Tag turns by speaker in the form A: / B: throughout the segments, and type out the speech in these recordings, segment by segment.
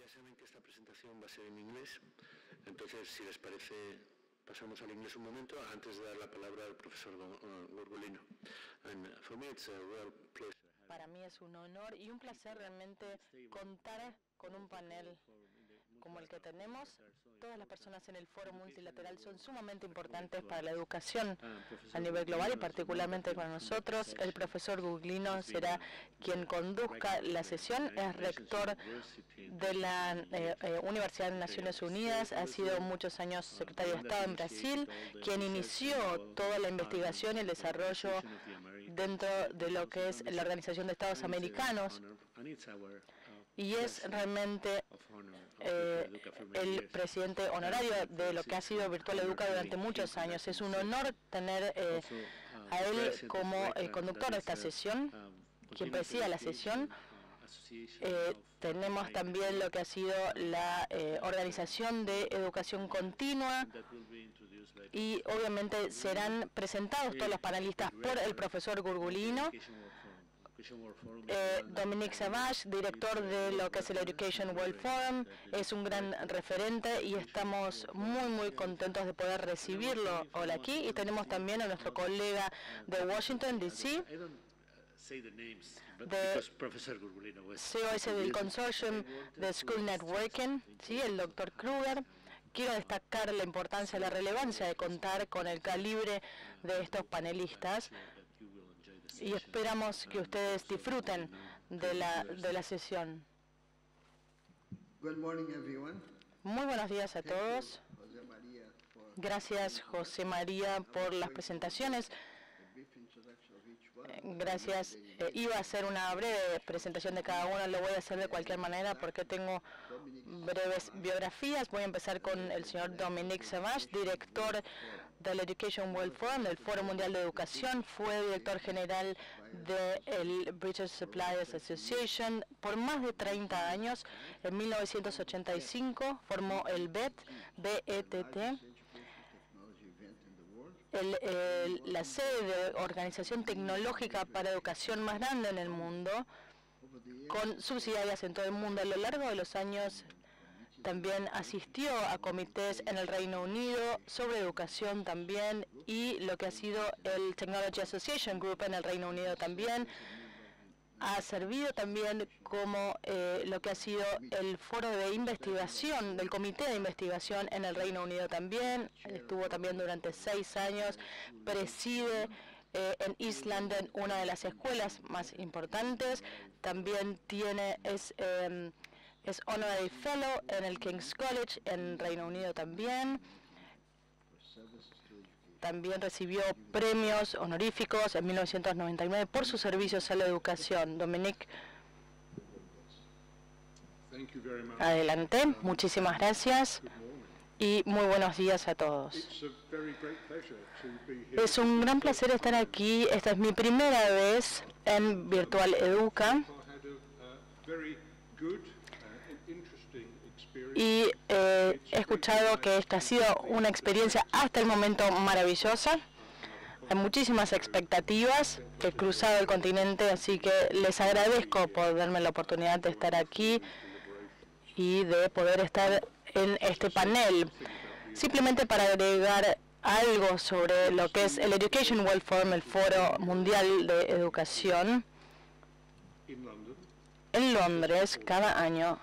A: Precisamente esta presentación va a ser en inglés, entonces, si les parece, pasamos al inglés un momento antes de dar la palabra al profesor Gorgolino.
B: Para mí es un honor y un placer realmente contar con un panel como el que tenemos. Todas las personas en el foro multilateral son sumamente importantes para la educación a nivel global y particularmente para nosotros. El profesor Gorgolino será quien conduzca la sesión. Es rector de la Universidad de Naciones Unidas, ha sido muchos años secretario de Estado en Brasil, quien inició toda la investigación y el desarrollo dentro de lo que es la Organización de Estados Americanos, y es realmente el presidente honorario de lo que ha sido Virtual Educa durante muchos años. Es un honor tener a él como el conductor de esta sesión, quien presida la sesión. Tenemos también lo que ha sido la Organización de Educación Continua, y obviamente serán presentados todos los panelistas por el profesor Gorgolino. Dominique Savage, director de lo que es el Education World Forum, es un gran referente y estamos muy contentos de poder recibirlo hoy aquí. Y tenemos también a nuestro colega de Washington, D.C., de COS del Consortium de School Networking, ¿sí? El doctor Kruger. Quiero destacar la importancia y la relevancia de contar con el calibre de estos panelistas y esperamos que ustedes disfruten de la sesión. Muy buenos días a todos. Gracias, José María, por las presentaciones. Gracias. Iba a hacer una breve presentación de cada uno, lo voy a hacer de cualquier manera porque tengo breves biografías. Voy a empezar con el señor Dominique Savage, director del Education World Forum, del Foro Mundial de Educación. Fue director general del British Suppliers Association por más de 30 años. En 1985 formó el BETT, la sede de organización tecnológica para educación más grande en el mundo, con subsidiarias en todo el mundo. A lo largo de los años también asistió a comités en el Reino Unido sobre educación también, y lo que ha sido el Technology Association Group en el Reino Unido también. Ha servido también como lo que ha sido el foro de investigación, del comité de investigación en el Reino Unido también. Estuvo también durante 6 años, preside en East London una de las escuelas más importantes. También es Honorary Fellow en el King's College en Reino Unido también. También recibió premios honoríficos en 1999 por sus servicios a la educación. Dominique, adelante. Muchísimas gracias y muy buenos días a todos. Es un gran placer estar aquí. Esta es mi primera vez en Virtual Educa. Y he escuchado que esta ha sido una experiencia hasta el momento maravillosa. Hay muchísimas expectativas que he cruzado el continente, así que les agradezco por darme la oportunidad de estar aquí y de poder estar en este panel. Simplemente para agregar algo sobre lo que es el Education World Forum, el Foro Mundial de Educación, en Londres, cada año,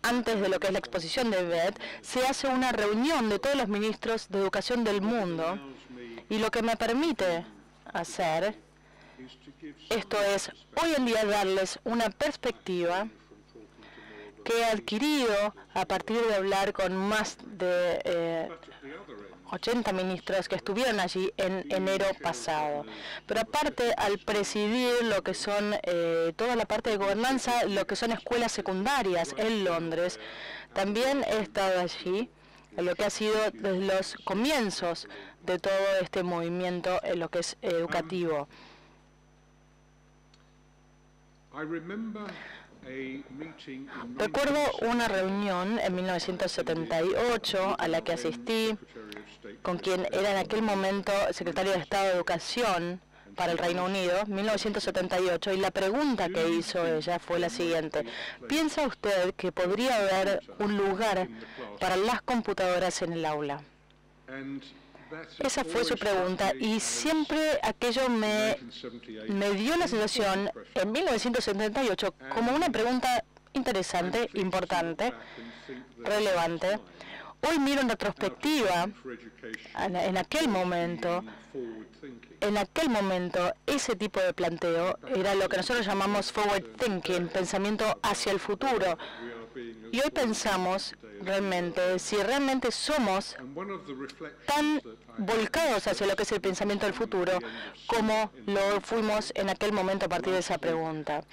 B: antes de lo que es la exposición de BETT, se hace una reunión de todos los ministros de educación del mundo, y lo que me permite hacer esto es hoy en día darles una perspectiva que he adquirido a partir de hablar con más de 80 ministros que estuvieron allí en enero pasado. Pero aparte, al presidir lo que son toda la parte de gobernanza, lo que son escuelas secundarias en Londres, también he estado allí en lo que ha sido desde los comienzos de todo este movimiento en lo que es educativo. Recuerdo una reunión en 1978 a la que asistí con quien era en aquel momento secretario de Estado de Educación para el Reino Unido, 1978, y la pregunta que hizo ella fue la siguiente: ¿piensa usted que podría haber un lugar para las computadoras en el aula? Esa fue su pregunta, y siempre aquello me dio la sensación, en 1978, como una pregunta interesante, importante, relevante. Hoy miro en retrospectiva, en aquel momento, ese tipo de planteo era lo que nosotros llamamos forward thinking, pensamiento hacia el futuro. Y hoy pensamos realmente, si realmente somos tan volcados hacia lo que es el pensamiento del futuro, como lo fuimos en aquel momento a partir de esa pregunta.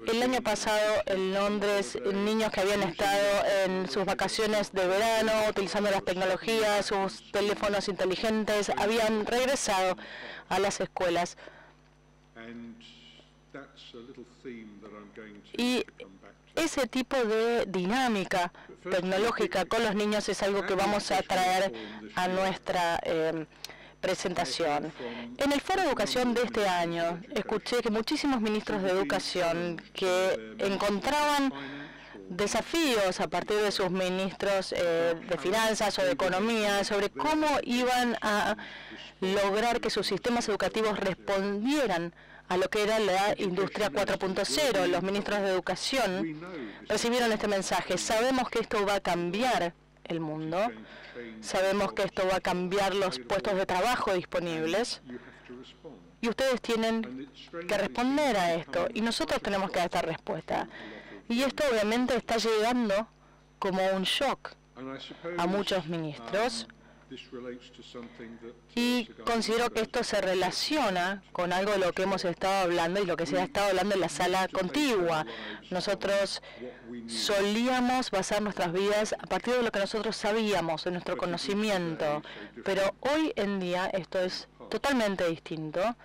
B: El año pasado en Londres, niños que habían estado en sus vacaciones de verano, utilizando las tecnologías, sus teléfonos inteligentes, habían regresado a las escuelas. Y ese tipo de dinámica tecnológica con los niños es algo que vamos a traer a nuestra presentación. En el Foro de Educación de este año, escuché que muchísimos ministros de educación que encontraban desafíos a partir de sus ministros de finanzas o de economía sobre cómo iban a lograr que sus sistemas educativos respondieran a lo que era la industria 4.0. Los ministros de educación recibieron este mensaje: sabemos que esto va a cambiar el mundo, sabemos que esto va a cambiar los puestos de trabajo disponibles, y ustedes tienen que responder a esto, y nosotros tenemos que dar esta respuesta. Y esto obviamente está llegando como un shock a muchos ministros, y considero que esto se relaciona con algo de lo que hemos estado hablando y lo que se ha estado hablando en la sala contigua. Nosotros solíamos basar nuestras vidas a partir de lo que nosotros sabíamos, de nuestro conocimiento, pero hoy en día esto es totalmente distinto,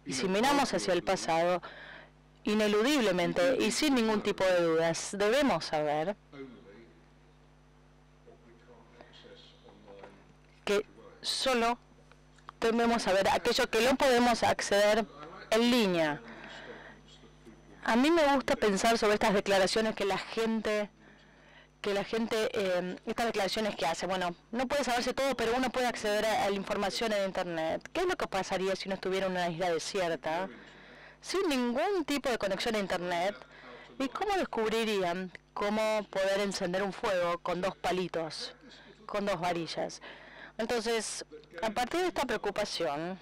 B: y si miramos hacia el pasado, ineludiblemente y sin ningún tipo de dudas, debemos saber que solo debemos saber aquello que no podemos acceder en línea. A mí me gusta pensar sobre estas declaraciones estas declaraciones que hace. Bueno, no puede saberse todo, pero uno puede acceder a la información en Internet. ¿Qué es lo que pasaría si uno estuviera en una isla desierta, sin ningún tipo de conexión a Internet? ¿Y cómo descubrirían cómo poder encender un fuego con 2 palitos, con 2 varillas? Entonces, a partir de esta preocupación,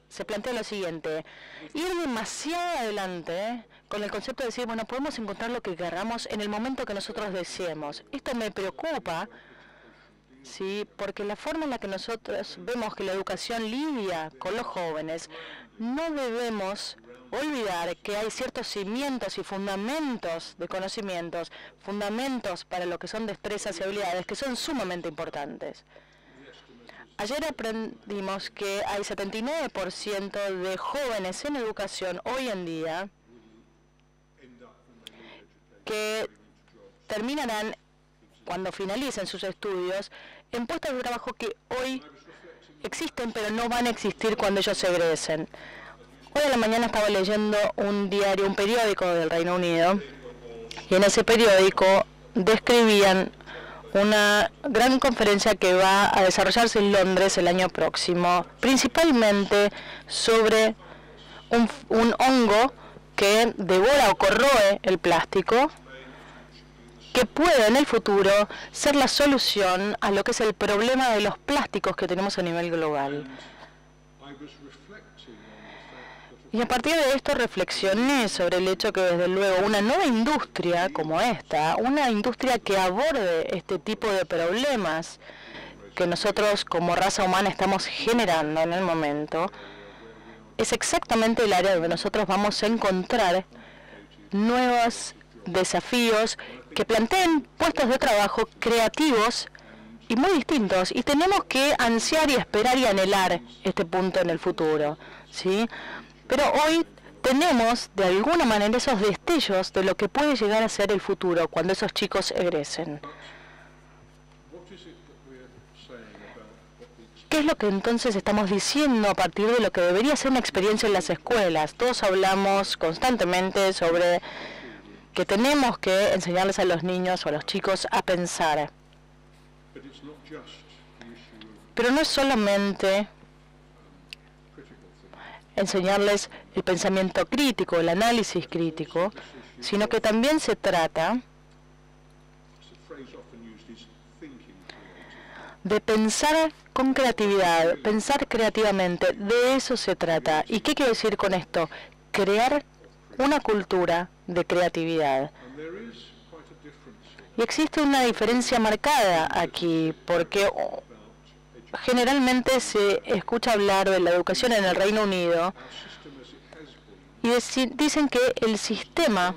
B: se plantea lo siguiente: ir demasiado adelante con el concepto de decir, bueno, podemos encontrar lo que queramos en el momento que nosotros deseemos. Esto me preocupa, ¿sí? Porque la forma en la que nosotros vemos que la educación lidia con los jóvenes, no debemos olvidar que hay ciertos cimientos y fundamentos de conocimientos, fundamentos para lo que son destrezas y habilidades, que son sumamente importantes. Ayer aprendimos que hay 79% de jóvenes en educación hoy en día que terminarán, cuando finalicen sus estudios, en puestos de trabajo que hoy existen, pero no van a existir cuando ellos egresen. Hoy en la mañana estaba leyendo un periódico del Reino Unido, y en ese periódico describían una gran conferencia que va a desarrollarse en Londres el año próximo, principalmente sobre un hongo que devora o corroe el plástico, que puede en el futuro ser la solución a lo que es el problema de los plásticos que tenemos a nivel global. Y a partir de esto reflexioné sobre el hecho que, desde luego, una nueva industria como esta, una industria que aborde este tipo de problemas que nosotros como raza humana estamos generando en el momento, es exactamente el área donde nosotros vamos a encontrar nuevos desafíos que planteen puestos de trabajo creativos y muy distintos. Y tenemos que ansiar y esperar y anhelar este punto en el futuro, ¿sí? Pero hoy tenemos, de alguna manera, esos destellos de lo que puede llegar a ser el futuro cuando esos chicos egresen. ¿qué es lo que entonces estamos diciendo a partir de lo que debería ser una experiencia en las escuelas? Todos hablamos constantemente sobre que tenemos que enseñarles a los niños o a los chicos a pensar. Pero no es solamente enseñarles el pensamiento crítico, el análisis crítico, sino que también se trata de pensar con creatividad, pensar creativamente. De eso se trata. ¿Y qué quiero decir con esto? Crear una cultura de creatividad. Y existe una diferencia marcada aquí, porque generalmente se escucha hablar de la educación en el Reino Unido y dicen que el sistema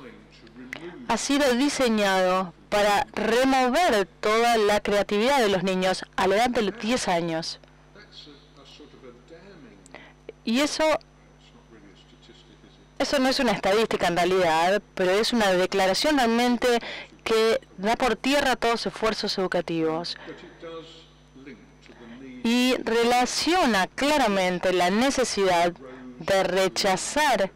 B: ha sido diseñado para remover toda la creatividad de los niños a la edad de los 10 años. Y eso no es una estadística en realidad, pero es una declaración realmente que da por tierra todos los esfuerzos educativos. Y relaciona claramente la necesidad de rechazar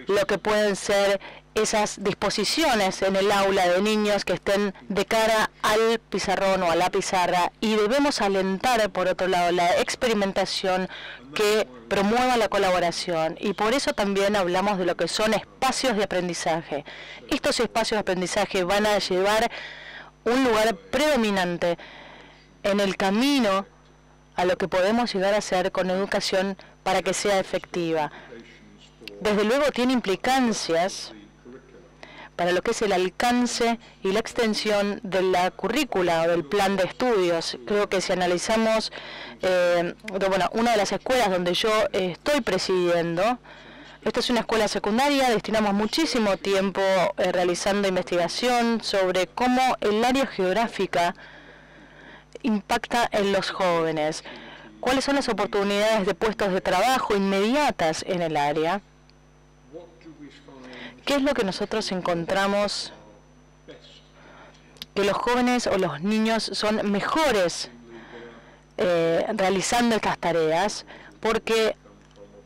B: lo que pueden ser esas disposiciones en el aula de niños que estén de cara al pizarrón o a la pizarra, y debemos alentar, por otro lado, la experimentación que promueva la colaboración. Y por eso también hablamos de lo que son espacios de aprendizaje. Estos espacios de aprendizaje van a llevar un lugar predominante en el camino a lo que podemos llegar a hacer con educación para que sea efectiva. Desde luego tiene implicancias para lo que es el alcance y la extensión de la currícula o del plan de estudios. Creo que si analizamos, una de las escuelas donde yo estoy presidiendo, esta es una escuela secundaria, destinamos muchísimo tiempo realizando investigación sobre cómo el área geográfica impacta en los jóvenes. ¿Cuáles son las oportunidades de puestos de trabajo inmediatas en el área? ¿Qué es lo que nosotros encontramos? Que los jóvenes o los niños son mejores realizando estas tareas, porque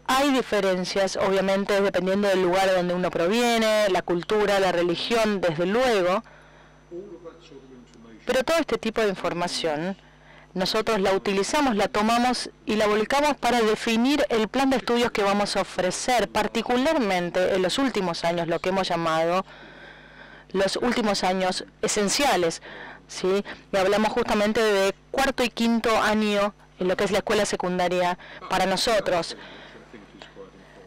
B: hay diferencias, obviamente, dependiendo del lugar donde uno proviene, la cultura, la religión, desde luego. Pero todo este tipo de información, nosotros la utilizamos, la tomamos y la volcamos para definir el plan de estudios que vamos a ofrecer, particularmente en los últimos años, lo que hemos llamado los últimos años esenciales, ¿sí? Y hablamos justamente de cuarto y quinto año en lo que es la escuela secundaria para nosotros.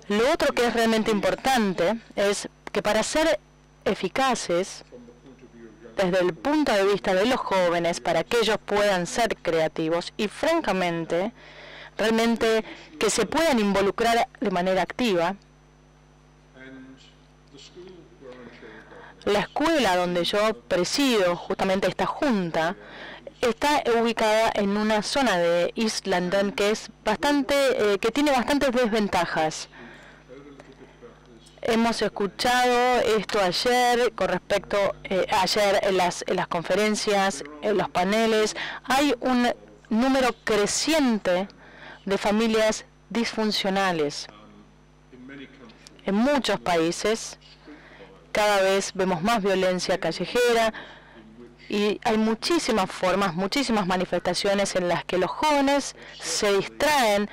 B: Lo otro que es realmente importante es que para ser eficaces, desde el punto de vista de los jóvenes, para que ellos puedan ser creativos y, francamente, realmente que se puedan involucrar de manera activa. La escuela donde yo presido justamente esta junta está ubicada en una zona de East London que es que tiene bastantes desventajas. Hemos escuchado esto ayer con respecto ayer en las conferencias, en los paneles. Hay un número creciente de familias disfuncionales. En muchos países cada vez vemos más violencia callejera y hay muchísimas formas, muchísimas manifestaciones en las que los jóvenes se distraen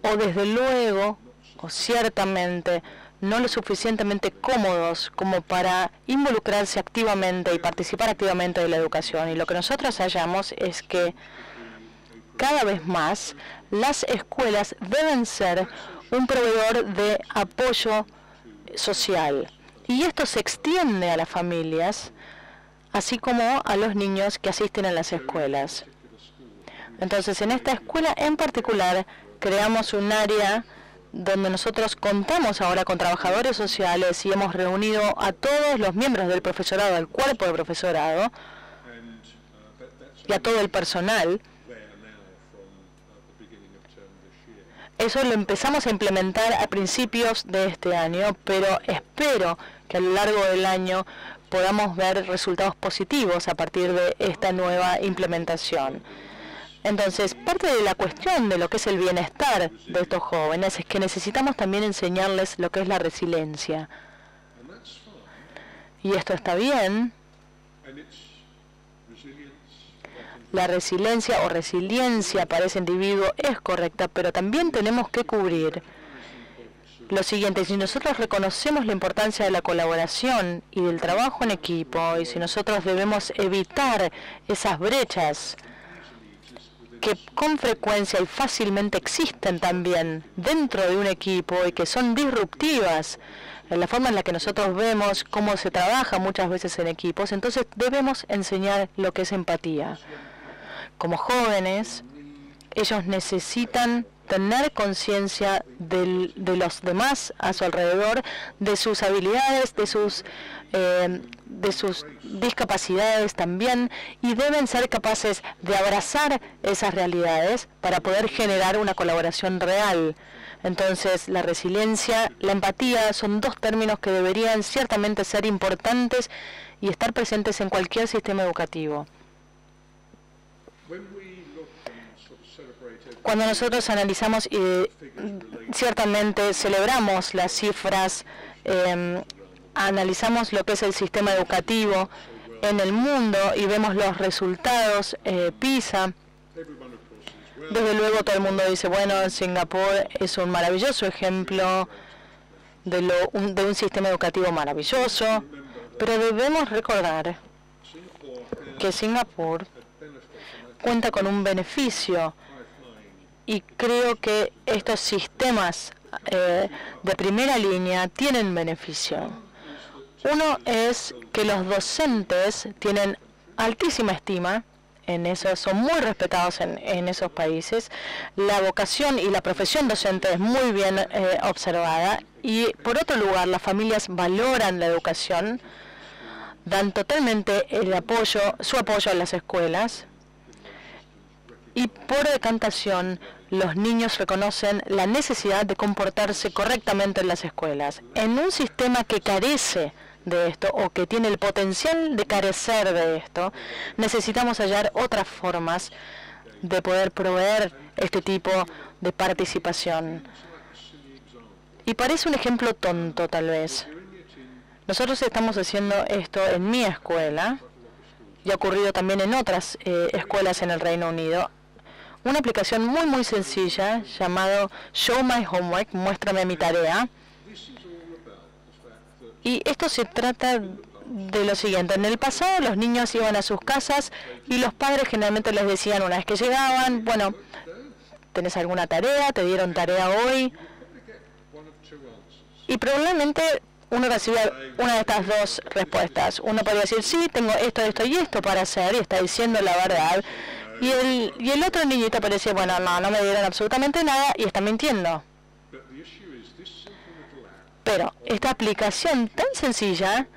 B: o desde luego o ciertamente no lo suficientemente cómodos como para involucrarse activamente y participar activamente de la educación. Y lo que nosotros hallamos es que cada vez más las escuelas deben ser un proveedor de apoyo social. Y esto se extiende a las familias, así como a los niños que asisten a las escuelas. Entonces, en esta escuela en particular, creamos un área donde nosotros contamos ahora con trabajadores sociales y hemos reunido a todos los miembros del profesorado, del cuerpo de profesorado, y a todo el personal. Eso lo empezamos a implementar a principios de este año, pero espero que a lo largo del año podamos ver resultados positivos a partir de esta nueva implementación. Entonces, parte de la cuestión de lo que es el bienestar de estos jóvenes es que necesitamos también enseñarles lo que es la resiliencia. Y esto está bien. La resiliencia o resiliencia para ese individuo es correcta, pero también tenemos que cubrir lo siguiente: si nosotros reconocemos la importancia de la colaboración y del trabajo en equipo, y si nosotros debemos evitar esas brechas que con frecuencia y fácilmente existen también dentro de un equipo y que son disruptivas en la forma en la que nosotros vemos cómo se trabaja muchas veces en equipos, entonces debemos enseñar lo que es empatía. Como jóvenes, ellos necesitan tener conciencia de los demás a su alrededor, de sus habilidades, de sus discapacidades también, y deben ser capaces de abrazar esas realidades para poder generar una colaboración real. Entonces, la resiliencia, la empatía son dos términos que deberían ciertamente ser importantes y estar presentes en cualquier sistema educativo. Cuando nosotros analizamos y ciertamente celebramos las cifras, analizamos lo que es el sistema educativo en el mundo y vemos los resultados PISA, desde luego todo el mundo dice, bueno, Singapur es un maravilloso ejemplo de un sistema educativo maravilloso, pero debemos recordar que Singapur cuenta con un beneficio, y creo que estos sistemas de primera línea tienen beneficio. Uno es que los docentes tienen altísima estima en eso, son muy respetados en esos países. La vocación y la profesión docente es muy bien observada, y por otro lugar las familias valoran la educación, dan totalmente su apoyo a las escuelas. Y por decantación, los niños reconocen la necesidad de comportarse correctamente en las escuelas. En un sistema que carece de esto, o que tiene el potencial de carecer de esto, necesitamos hallar otras formas de poder proveer este tipo de participación. Y parece un ejemplo tonto, tal vez. Nosotros estamos haciendo esto en mi escuela, y ha ocurrido también en otras escuelas en el Reino Unido. Una aplicación muy sencilla llamado Show My Homework, muéstrame mi tarea. Y esto se trata de lo siguiente: en el pasado los niños iban a sus casas y los padres generalmente les decían una vez que llegaban, bueno, ¿tenés alguna tarea? ¿Te dieron tarea hoy? Y probablemente uno recibía una de estas dos respuestas. Uno podría decir, sí, tengo esto y esto para hacer, y está diciendo la verdad. Y el otro niñito parecía, bueno, no me dieron absolutamente nada y está mintiendo. Pero esta aplicación tan sencilla,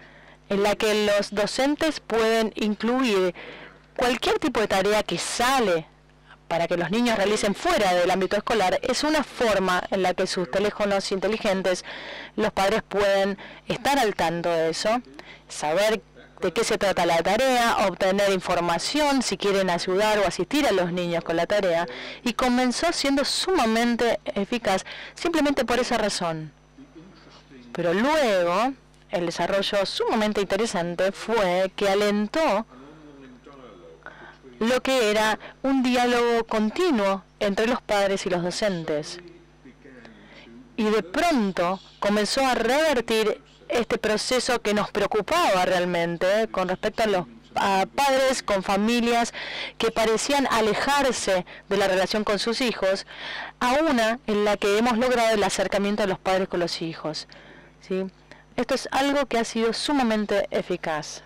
B: en la que los docentes pueden incluir cualquier tipo de tarea que sale para que los niños realicen fuera del ámbito escolar, es una forma en la que sus teléfonos inteligentes, los padres pueden estar al tanto de eso, saber de qué se trata la tarea, obtener información si quieren ayudar o asistir a los niños con la tarea, y comenzó siendo sumamente eficaz simplemente por esa razón. Pero luego, el desarrollo sumamente interesante fue que alentó lo que era un diálogo continuo entre los padres y los docentes. Y de pronto comenzó a revertir este proceso que nos preocupaba realmente con respecto a padres con familias que parecían alejarse de la relación con sus hijos, a una en la que hemos logrado el acercamiento de los padres con los hijos. ¿Sí? Esto es algo que ha sido sumamente eficaz.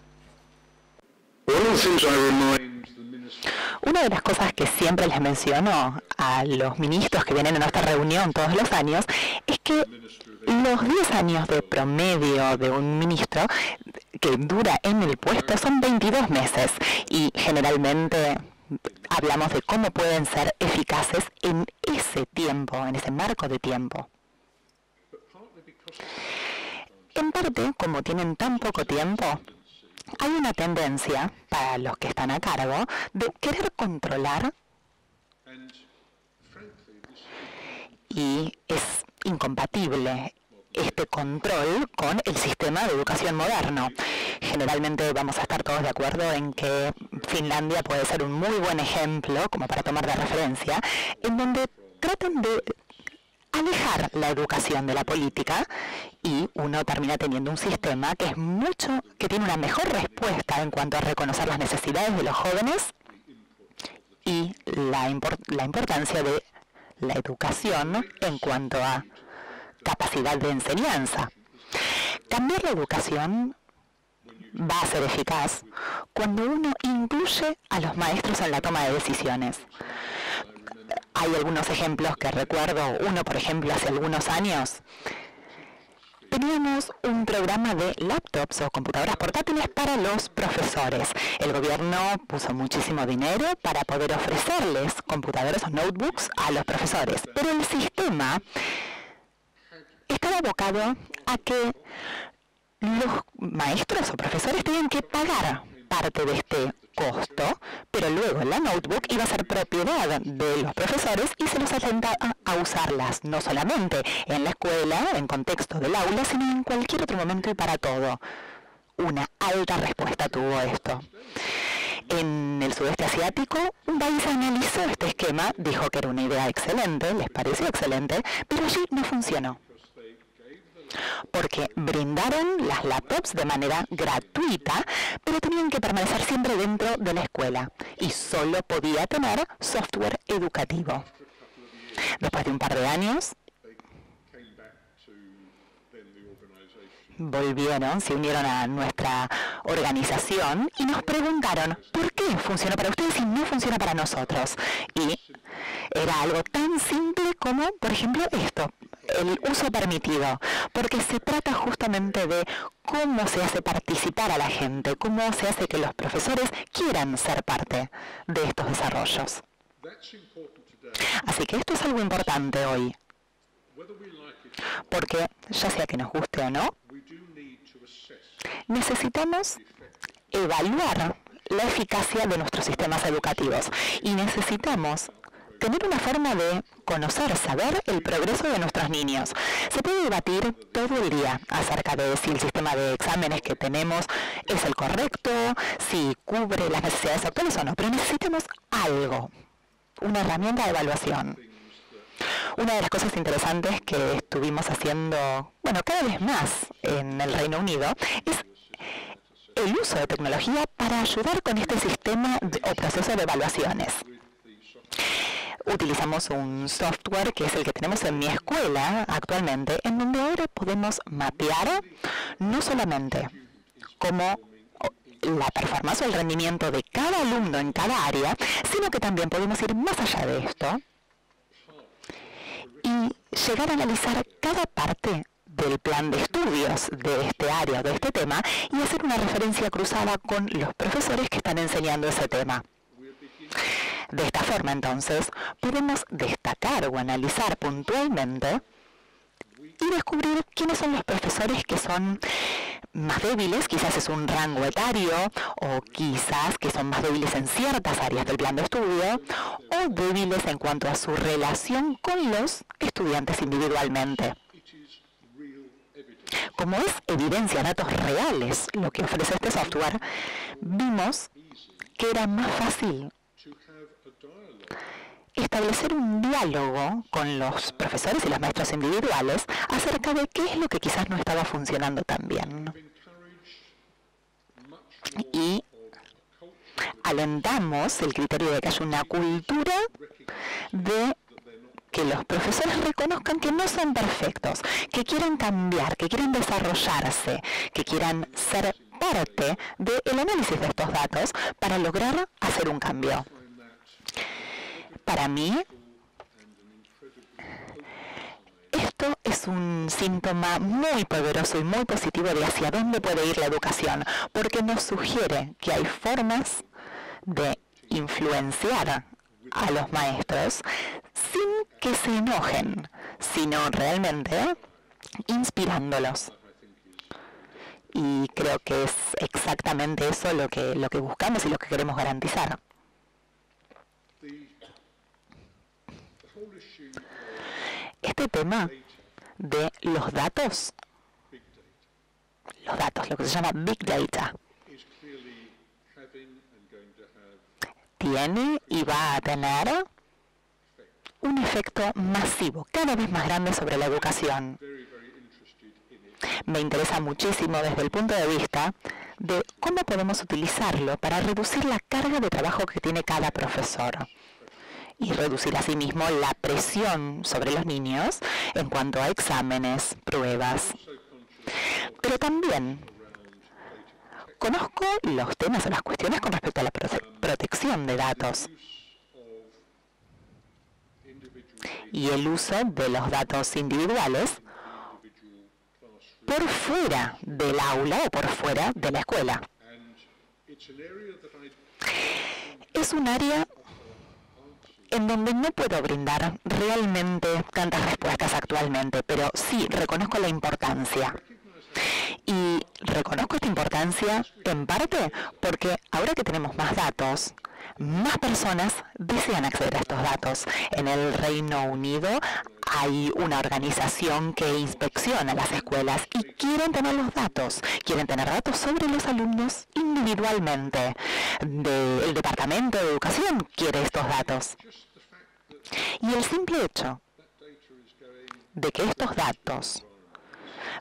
C: Una de las cosas que siempre les menciono a los ministros que vienen a nuestra reunión todos los años es que los 10 años de promedio de un ministro que dura en el puesto son 22 meses, y generalmente hablamos de cómo pueden ser eficaces en ese tiempo, en ese marco de tiempo. En parte, como tienen tan poco tiempo, hay una tendencia para los que están a cargo de querer controlar Y es incompatible este control con el sistema de educación moderno. Generalmente vamos a estar todos de acuerdo en que Finlandia puede ser un muy buen ejemplo, como para tomar de referencia, en donde tratan de alejar la educación de la política y uno termina teniendo un sistema que tiene una mejor respuesta en cuanto a reconocer las necesidades de los jóvenes y la importancia de la educación en cuanto a capacidad de enseñanza. Cambiar la educación va a ser eficaz cuando uno incluye a los maestros en la toma de decisiones. Hay algunos ejemplos que recuerdo. Uno, por ejemplo, hace algunos años, teníamos un programa de laptops o computadoras portátiles para los profesores. El gobierno puso muchísimo dinero para poder ofrecerles computadoras o notebooks a los profesores, pero el sistema estaba abocado a que los maestros o profesores tenían que pagar parte de este costo, pero luego la notebook iba a ser propiedad de los profesores y se los alentaba a usarlas, no solamente en la escuela, en contexto del aula, sino en cualquier otro momento y para todo. Una alta respuesta tuvo esto. En el sudeste asiático, un país analizó este esquema, dijo que era una idea excelente, les pareció excelente, pero allí no funcionó. Porque brindaron las laptops de manera gratuita, pero tenían que permanecer siempre dentro de la escuela y solo podía tener software educativo. Después de un par de años, se unieron a nuestra organización y nos preguntaron ¿por qué funciona para ustedes y no funciona para nosotros? Y era algo tan simple como, por ejemplo, esto, el uso permitido, porque se trata justamente de cómo se hace participar a la gente, cómo se hace que los profesores quieran ser parte de estos desarrollos. Así que esto es algo importante hoy, porque ya sea que nos guste o no, necesitamos evaluar la eficacia de nuestros sistemas educativos y necesitamos tener una forma de conocer, saber el progreso de nuestros niños. Se puede debatir todo el día acerca de si el sistema de exámenes que tenemos es el correcto, si cubre las necesidades actuales o no, pero necesitamos algo, una herramienta de evaluación. Una de las cosas interesantes que estuvimos haciendo, cada vez más en el Reino Unido, es el uso de tecnología para ayudar con este sistema o proceso de evaluaciones. Utilizamos un software que es el que tenemos en mi escuela actualmente, en donde ahora podemos mapear no solamente cómo la performance o el rendimiento de cada alumno en cada área, sino que también podemos ir más allá de esto y llegar a analizar cada parte del plan de estudios de este área, de este tema, y hacer una referencia cruzada con los profesores que están enseñando ese tema. De esta forma, entonces, podemos destacar o analizar puntualmente y descubrir quiénes son los profesores que son más débiles, quizás es un rango etario, o quizás que son más débiles en ciertas áreas del plan de estudio, o débiles en cuanto a su relación con los estudiantes individualmente. Como es evidencia, datos reales, lo que ofrece este software, vimos que era más fácil establecer un diálogo con los profesores y los maestros individuales acerca de qué es lo que quizás no estaba funcionando tan bien. Y alentamos el criterio de que haya una cultura de que los profesores reconozcan que no son perfectos, que quieran cambiar, que quieran desarrollarse, que quieran ser parte del análisis de estos datos para lograr hacer un cambio. Para mí, esto es un síntoma muy poderoso y muy positivo de hacia dónde puede ir la educación, porque nos sugiere que hay formas de influenciar a los maestros sin que se enojen, sino realmente inspirándolos. Y creo que es exactamente eso lo que buscamos y lo que queremos garantizar. este tema de los datos, lo que se llama Big Data, tiene y va a tener un efecto masivo, cada vez más grande sobre la educación. Me interesa muchísimo desde el punto de vista de cómo podemos utilizarlo para reducir la carga de trabajo que tiene cada profesor y reducir asimismo la presión sobre los niños en cuanto a exámenes, pruebas. Pero también conozco los temas o las cuestiones con respecto a la protección de datos y el uso de los datos individuales por fuera del aula o por fuera de la escuela. Es un área en donde no puedo brindar realmente tantas respuestas actualmente, pero sí reconozco la importancia. Y reconozco esta importancia en parte porque ahora que tenemos más datos, más personas desean acceder a estos datos. En el Reino Unido hay una organización que inspecciona las escuelas y quieren tener los datos. Quieren tener datos sobre los alumnos individualmente. El Departamento de Educación quiere estos datos. Y el simple hecho de que estos datos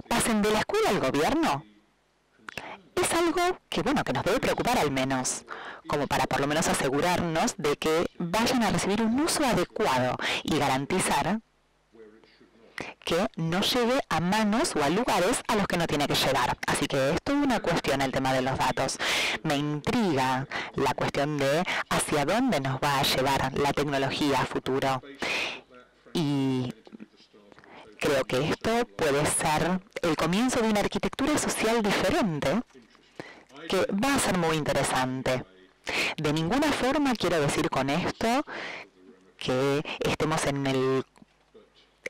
C: pasen de la escuela al gobierno es algo que, que nos debe preocupar al menos, como para por lo menos asegurarnos de que vayan a recibir un uso adecuado y garantizar que no llegue a manos o a lugares a los que no tiene que llegar. Así que esto es una cuestión, el tema de los datos. Me intriga la cuestión de hacia dónde nos va a llevar la tecnología a futuro. Y creo que esto puede ser el comienzo de una arquitectura social diferente que va a ser muy interesante. De ninguna forma quiero decir con esto que estemos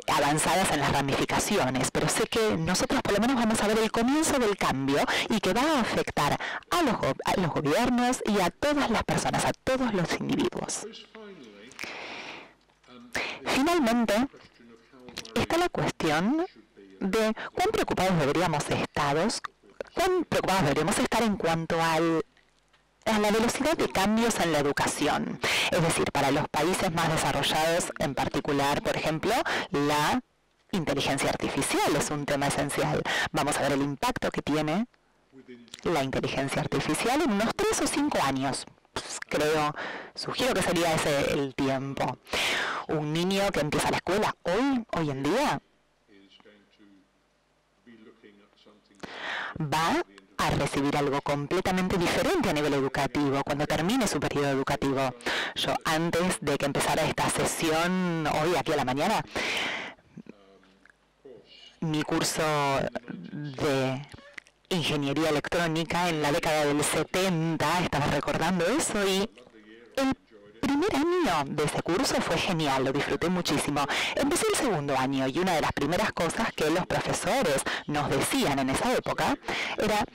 C: avanzadas en las ramificaciones, pero sé que nosotros por lo menos vamos a ver el comienzo del cambio y que va a afectar a los gobiernos y a todas las personas, a todos los individuos. Finalmente, está la cuestión de cuán preocupados deberíamos estar en cuanto a la velocidad de cambios en la educación. Es decir, para los países más desarrollados, en particular, por ejemplo, la inteligencia artificial es un tema esencial. Vamos a ver el impacto que tiene la inteligencia artificial en unos 3 o 5 años. Sugiero que sería ese el tiempo. Un niño que empieza la escuela hoy en día va a recibir algo completamente diferente a nivel educativo cuando termine su periodo educativo. Yo, antes de que empezara esta sesión, hoy aquí a la mañana, mi curso de ingeniería electrónica en la década del 70, estaba recordando eso, y el primer año de ese curso fue genial, lo disfruté muchísimo. Empecé el segundo año y una de las primeras cosas que los profesores nos decían en esa época era: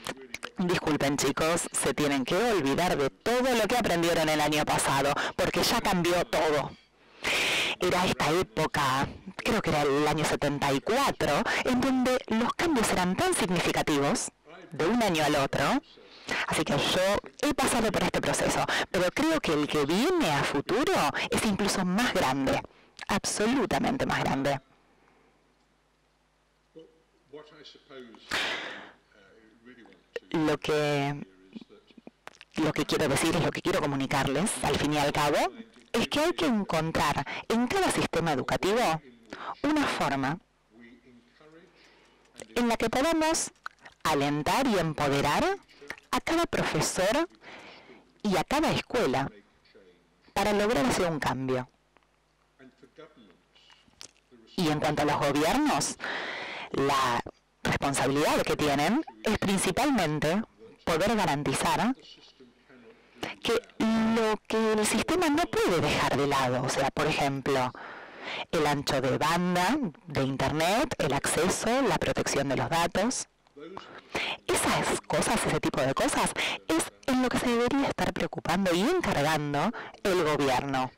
C: disculpen chicos, se tienen que olvidar de todo lo que aprendieron el año pasado, porque ya cambió todo. Era esta época, creo que era el año 74, en donde los cambios eran tan significativos de un año al otro. Así que yo he pasado por este proceso, pero creo que el que viene a futuro es incluso más grande, absolutamente más grande. Lo que quiero decir, es lo que quiero comunicarles, al fin y al cabo, es que hay que encontrar en cada sistema educativo una forma en la que podamos alentar y empoderar a cada profesor y a cada escuela para lograr hacer un cambio. Y en cuanto a los gobiernos, la responsabilidad que tienen es principalmente poder garantizar que lo que el sistema no puede dejar de lado, o sea, por ejemplo, el ancho de banda de Internet, el acceso, la protección de los datos. Esas cosas, ese tipo de cosas, es en lo que se debería estar preocupando y encargando el gobierno.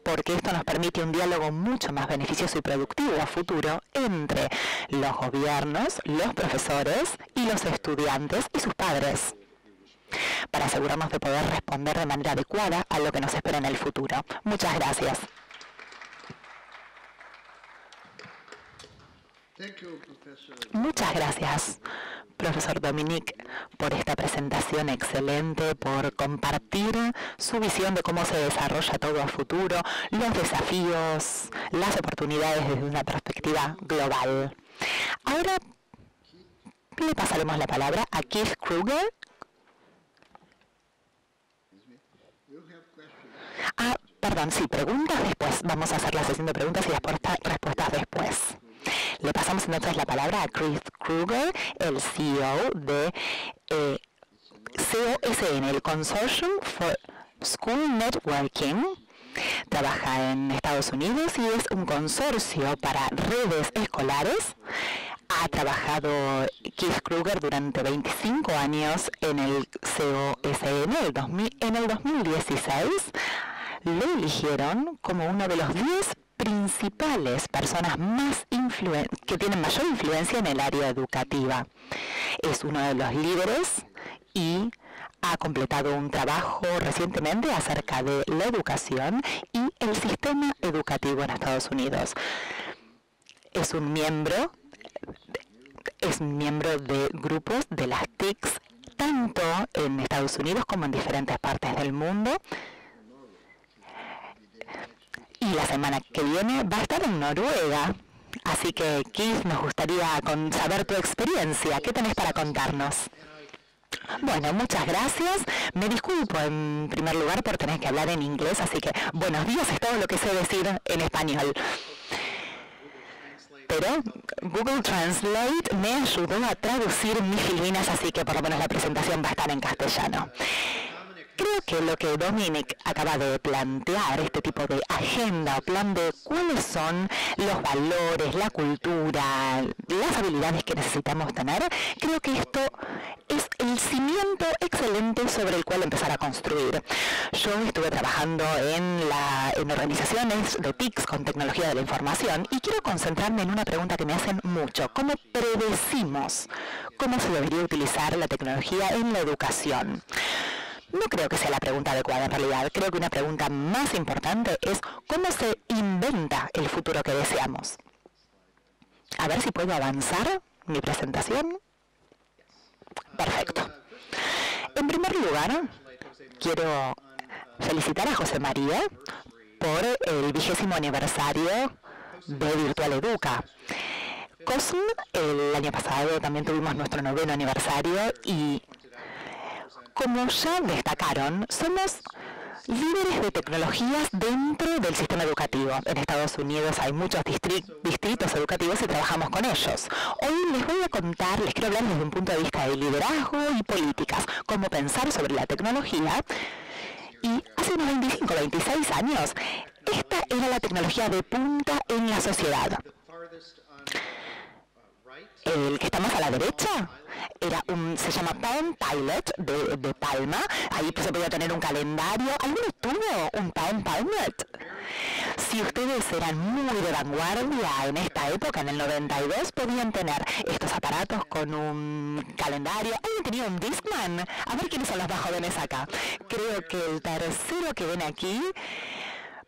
C: porque esto nos permite un diálogo mucho más beneficioso y productivo a futuro entre los gobiernos, los profesores y los estudiantes y sus padres, para asegurarnos de poder responder de manera adecuada a lo que nos espera en el futuro. Muchas gracias. Muchas gracias, profesor Dominique, por esta presentación excelente, por compartir su visión de cómo se desarrolla todo a futuro, los desafíos, las oportunidades desde una perspectiva global. Ahora le pasaremos la palabra a Keith Kruger. Perdón, sí, preguntas después. Vamos a hacer la sesión de preguntas y respuestas después. Le pasamos entonces la palabra a Keith Kruger, el CEO de COSN, el Consortium for School Networking. Trabaja en Estados Unidos y es un consorcio para redes escolares. Ha trabajado Keith Kruger durante 25 años en el COSN. En el 2016 lo eligieron como uno de los 10 principales personas que tienen mayor influencia en el área educativa. Es uno de los líderes y ha completado un trabajo recientemente acerca de la educación y el sistema educativo en Estados Unidos. Es un miembro de grupos de las TICs, tanto en Estados Unidos como en diferentes partes del mundo. Y la semana que viene va a estar en Noruega. Así que, Keith, nos gustaría saber tu experiencia. ¿Qué tenés para contarnos? Bueno, muchas gracias. Me disculpo en primer lugar por tener que hablar en inglés, así que buenos días es todo lo que sé decir en español. Pero Google Translate me ayudó a traducir mis filipinas, así que por lo menos la presentación va a estar en castellano. Creo que lo que Dominic acaba de plantear, este tipo de agenda o plan de cuáles son los valores, la cultura, las habilidades que necesitamos tener, creo que esto es el cimiento excelente sobre el cual empezar a construir. Yo estuve trabajando en organizaciones de TICs con tecnología de la información y quiero concentrarme en una pregunta que me hacen mucho. ¿Cómo predecimos cómo se debería utilizar la tecnología en la educación? No creo que sea la pregunta adecuada en realidad. Creo que una pregunta más importante es cómo se inventa el futuro que deseamos. A ver si puedo avanzar mi presentación. Perfecto. En primer lugar, quiero felicitar a José María por el 20º aniversario de Virtual Educa. COSN, el año pasado también tuvimos nuestro 9º aniversario y, como ya destacaron, somos líderes de tecnologías dentro del sistema educativo. En Estados Unidos hay muchos distritos educativos y trabajamos con ellos. Hoy les quiero hablar desde un punto de vista de liderazgo y políticas, cómo pensar sobre la tecnología. Y hace unos 25, 26 años, esta era la tecnología de punta en la sociedad. El que está más a la derecha se llama Palm Pilot, de Palma. Ahí se podía tener un calendario. ¿Alguno tuvo un Palm Pilot? Si ustedes eran muy de vanguardia en esta época, en el 92, podían tener estos aparatos con un calendario. ¿Alguien tenía un Discman? A ver quiénes son los más jóvenes acá. Creo que el tercero que ven aquí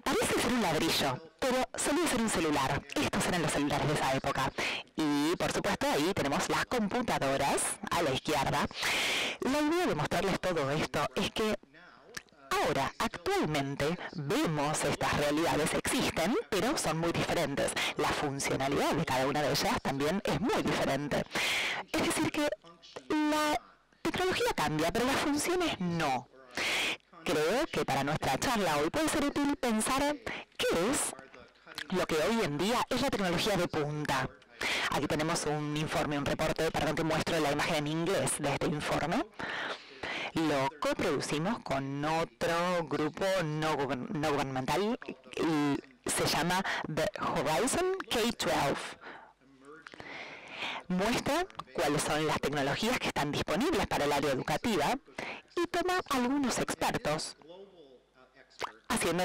C: parece ser un ladrillo, pero solía ser un celular. Estos eran los celulares de esa época. Y, por supuesto, ahí tenemos las computadoras a la izquierda. La idea de mostrarles todo esto es que ahora, actualmente, vemos estas realidades, existen, pero son muy diferentes. La funcionalidad de cada una de ellas también es muy diferente. Es decir que la tecnología cambia, pero las funciones no. Creo que para nuestra charla hoy puede ser útil pensar qué es lo que hoy en día es la tecnología de punta. Aquí tenemos un informe, un reporte, perdón, que muestro la imagen en inglés de este informe. Lo coproducimos con otro grupo no gubernamental y se llama The Horizon K-12. Muestra cuáles son las tecnologías que están disponibles para el área educativa y toma algunos expertos,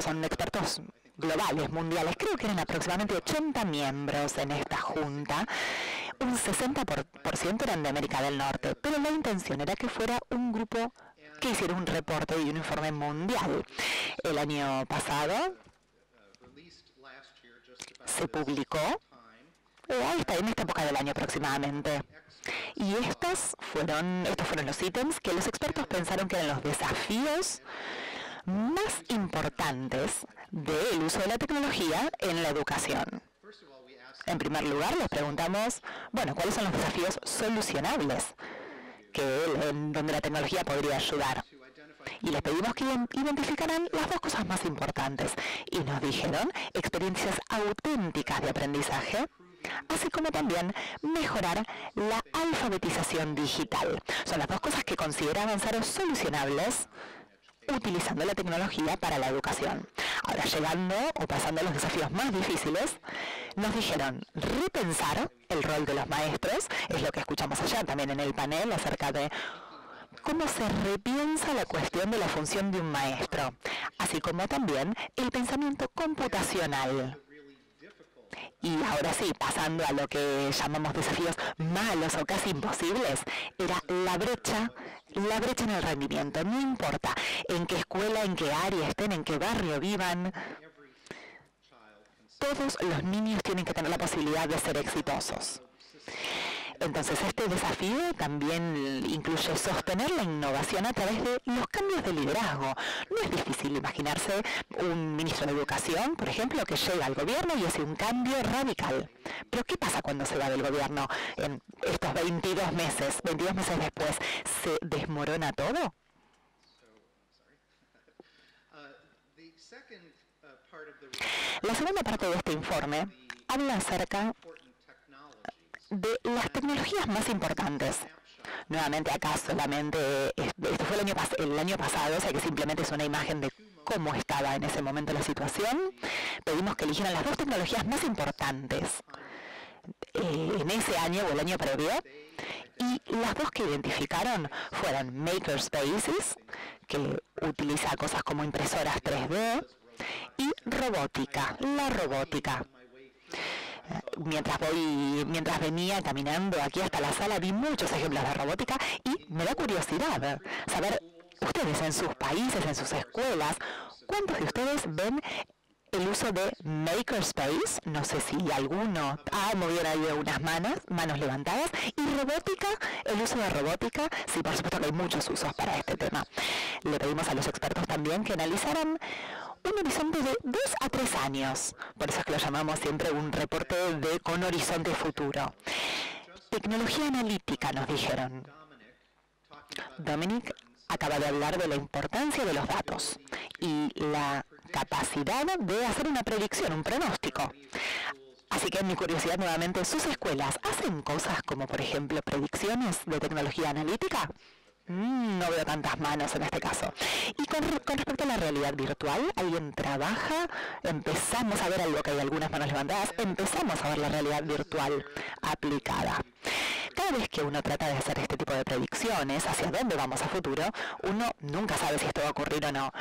C: son expertos globales, mundiales. Creo que eran aproximadamente 80 miembros en esta junta. Un 60% eran de América del Norte, pero la intención era que fuera un grupo que hiciera un reporte y un informe mundial. El año pasado se publicó, en esta época del año aproximadamente. Y estos fueron los ítems que los expertos pensaron que eran los desafíos más importantes del uso de la tecnología en la educación. En primer lugar, les preguntamos, ¿cuáles son los desafíos solucionables donde la tecnología podría ayudar? Y les pedimos que identificaran las dos cosas más importantes. Y nos dijeron experiencias auténticas de aprendizaje, así como también mejorar la alfabetización digital. Son las dos cosas que consideraban ser solucionables utilizando la tecnología para la educación. Ahora, llegando o pasando a los desafíos más difíciles, nos dijeron repensar el rol de los maestros, es lo que escuchamos ayer también en el panel acerca de cómo se repiensa la cuestión de la función de un maestro, así como también el pensamiento computacional. Y ahora sí, pasando a lo que llamamos desafíos malos o casi imposibles, era la brecha en el rendimiento. No importa en qué escuela, en qué área estén, en qué barrio vivan, todos los niños tienen que tener la posibilidad de ser exitosos. Entonces, este desafío también incluye sostener la innovación a través de los cambios de liderazgo. No es difícil imaginarse un ministro de Educación, por ejemplo, que llega al gobierno y hace un cambio radical. Pero, ¿qué pasa cuando se va del gobierno en estos 22 meses? 22 meses después, ¿se desmorona todo? La segunda parte de este informe habla acerca de las tecnologías más importantes. Nuevamente acá solamente, esto fue el año pasado, o sea que simplemente es una imagen de cómo estaba en ese momento la situación. Pedimos que eligieran las dos tecnologías más importantes en ese año o el año previo, y las dos que identificaron fueron Makerspaces, que utiliza cosas como impresoras 3D, y robótica, la robótica. Mientras venía caminando aquí hasta la sala, vi muchos ejemplos de robótica y me da curiosidad saber, ustedes en sus países, en sus escuelas, ¿cuántos de ustedes ven el uso de Makerspace? No sé si alguno movido ahí unas manos levantadas. Y robótica, el uso de robótica, sí, por supuesto que hay muchos usos para este tema. Le pedimos a los expertos también que analizaran un horizonte de 2 a 3 años. Por eso es que lo llamamos siempre un reporte con horizonte futuro. Tecnología analítica, nos dijeron. Dominic acaba de hablar de la importancia de los datos y la capacidad de hacer una predicción, un pronóstico. Así que mi curiosidad nuevamente, ¿sus escuelas hacen cosas como, por ejemplo, predicciones de tecnología analítica? No veo tantas manos en este caso. Y con respecto a la realidad virtual, ¿alguien trabaja? Empezamos a ver algo, que hay algunas manos levantadas, empezamos a ver la realidad virtual aplicada. Cada vez que uno trata de hacer este tipo de predicciones hacia dónde vamos a futuro, uno nunca sabe si esto va a ocurrir o no.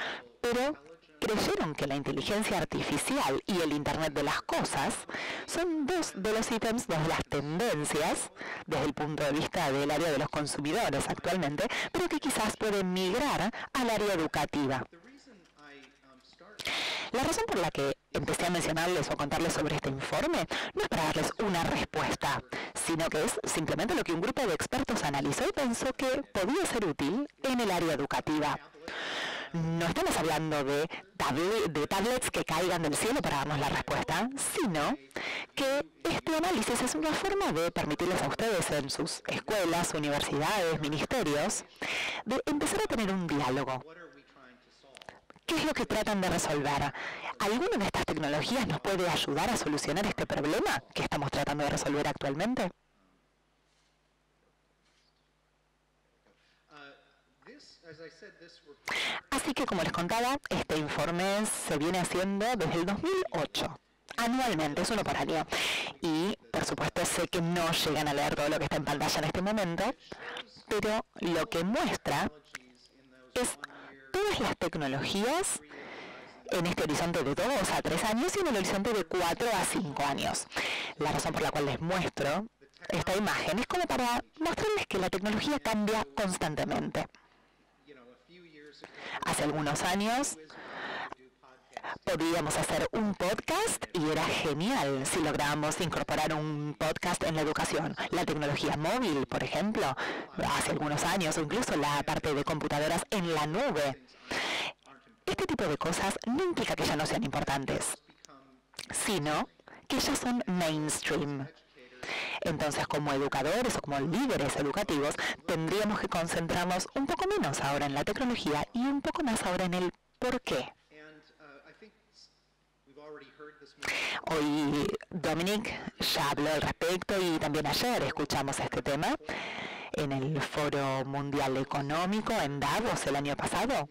C: Pero creyeron que la inteligencia artificial y el Internet de las cosas son dos de los ítems, dos de las tendencias desde el punto de vista del área de los consumidores actualmente, pero que quizás pueden migrar al área educativa. La razón por la que empecé a mencionarles o contarles sobre este informe no es para darles una respuesta, sino que es simplemente lo que un grupo de expertos analizó y pensó que podía ser útil en el área educativa. No estamos hablando de tablets que caigan del cielo para darnos la respuesta, sino que este análisis es una forma de permitirles a ustedes en sus escuelas, universidades, ministerios, de empezar a tener un diálogo. ¿Qué es lo que tratan de resolver? ¿Alguna de estas tecnologías nos puede ayudar a solucionar este problema que estamos tratando de resolver actualmente? Así que, como les contaba, este informe se viene haciendo desde el 2008. Anualmente, es uno por año. Y, por supuesto, sé que no llegan a leer todo lo que está en pantalla en este momento, pero lo que muestra es todas las tecnologías en este horizonte de 2 a 3 años y en el horizonte de 4 a 5 años. La razón por la cual les muestro esta imagen es como para mostrarles que la tecnología cambia constantemente. Hace algunos años podíamos hacer un podcast y era genial si lográbamos incorporar un podcast en la educación. La tecnología móvil, por ejemplo, hace algunos años, o incluso la parte de computadoras en la nube. Este tipo de cosas no implica que ya no sean importantes, sino que ya son mainstream. Entonces, como educadores o como líderes educativos, tendríamos que concentrarnos un poco menos ahora en la tecnología y un poco más ahora en el por qué. Hoy Dominic ya habló al respecto y también ayer escuchamos este tema en el Foro Mundial Económico en Davos el año pasado.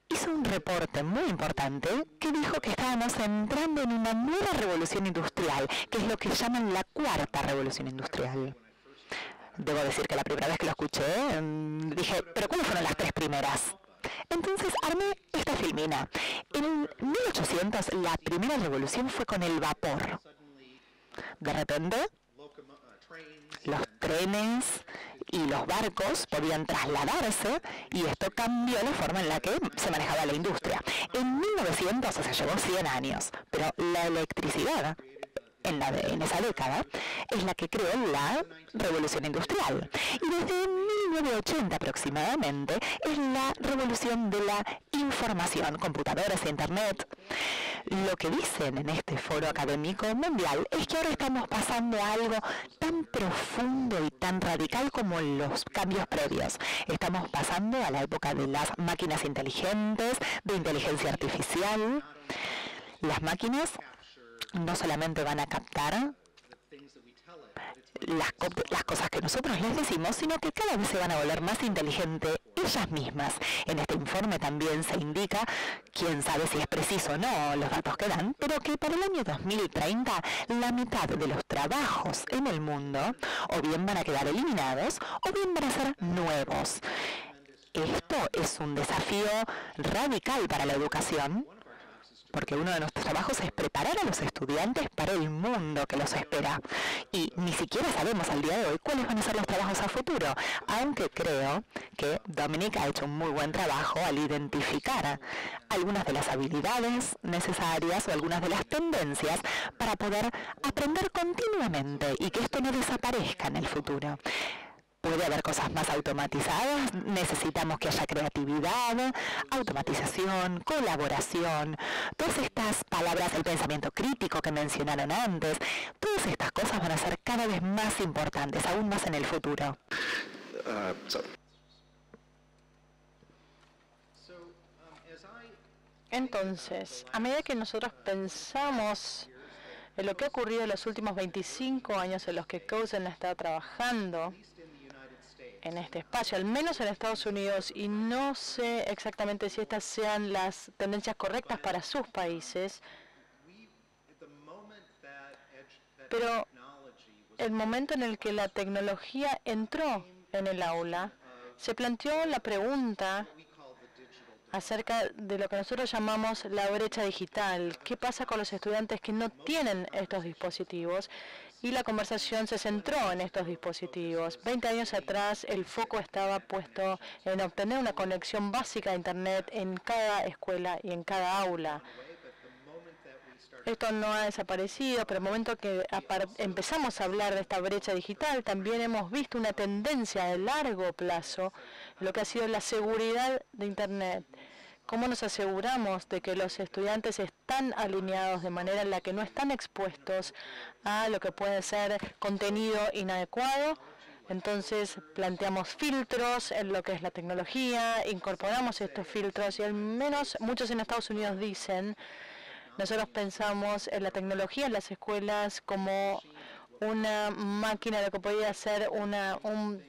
C: Hizo un reporte muy importante que dijo que estábamos entrando en una nueva revolución industrial, que es lo que llaman la cuarta revolución industrial. Debo decir que la primera vez que lo escuché, dije, ¿pero cuáles fueron las 3 primeras? Entonces armé esta filmina. En 1800 la primera revolución fue con el vapor. De repente, los trenes y los barcos podían trasladarse y esto cambió la forma en la que se manejaba la industria. En 1900 se llevó 100 años, pero la electricidad en esa década es la que creó la revolución industrial. Y desde 1980 aproximadamente es la revolución de la información, computadoras e internet. Lo que dicen en este foro académico mundial es que ahora estamos pasando a algo tan profundo y tan radical como los cambios previos. Estamos pasando a la época de las máquinas inteligentes, de inteligencia artificial. Las máquinas no solamente van a captar las cosas que nosotros les decimos, sino que cada vez se van a volver más inteligentes ellas mismas. En este informe también se indica, quién sabe si es preciso o no los datos que dan, pero que para el año 2030 la mitad de los trabajos en el mundo o bien van a quedar eliminados o bien van a ser nuevos. Esto es un desafío radical para la educación, porque uno de nuestros trabajos es preparar a los estudiantes para el mundo que los espera. Y ni siquiera sabemos al día de hoy cuáles van a ser los trabajos a futuro, aunque creo que Dominic ha hecho un muy buen trabajo al identificar algunas de las habilidades necesarias o algunas de las tendencias para poder aprender continuamente y que esto no desaparezca en el futuro. Puede haber cosas más automatizadas, necesitamos que haya creatividad, automatización, colaboración, todas estas palabras del pensamiento crítico que mencionaron antes, todas estas cosas van a ser cada vez más importantes, aún más en el futuro.
B: Entonces, a medida que nosotros pensamos en lo que ha ocurrido en los últimos 25 años en los que Cozen ha estado trabajando en este espacio, al menos en Estados Unidos, y no sé exactamente si estas sean las tendencias correctas para sus países, pero el momento en el que la tecnología entró en el aula, se planteó la pregunta acerca de lo que nosotros llamamos la brecha digital. ¿Qué pasa con los estudiantes que no tienen estos dispositivos? Y la conversación se centró en estos dispositivos. 20 años atrás el foco estaba puesto en obtener una conexión básica a Internet en cada escuela y en cada aula. Esto no ha desaparecido, pero el momento que empezamos a hablar de esta brecha digital, también hemos visto una tendencia de largo plazo en lo que ha sido la seguridad de Internet. ¿Cómo nos aseguramos de que los estudiantes están alineados de manera en la que no están expuestos a lo que puede ser contenido inadecuado? Entonces planteamos filtros en lo que es la tecnología, incorporamos estos filtros y al menos muchos en Estados Unidos dicen, nosotros pensamos en la tecnología en las escuelas como una máquina de lo que podría ser un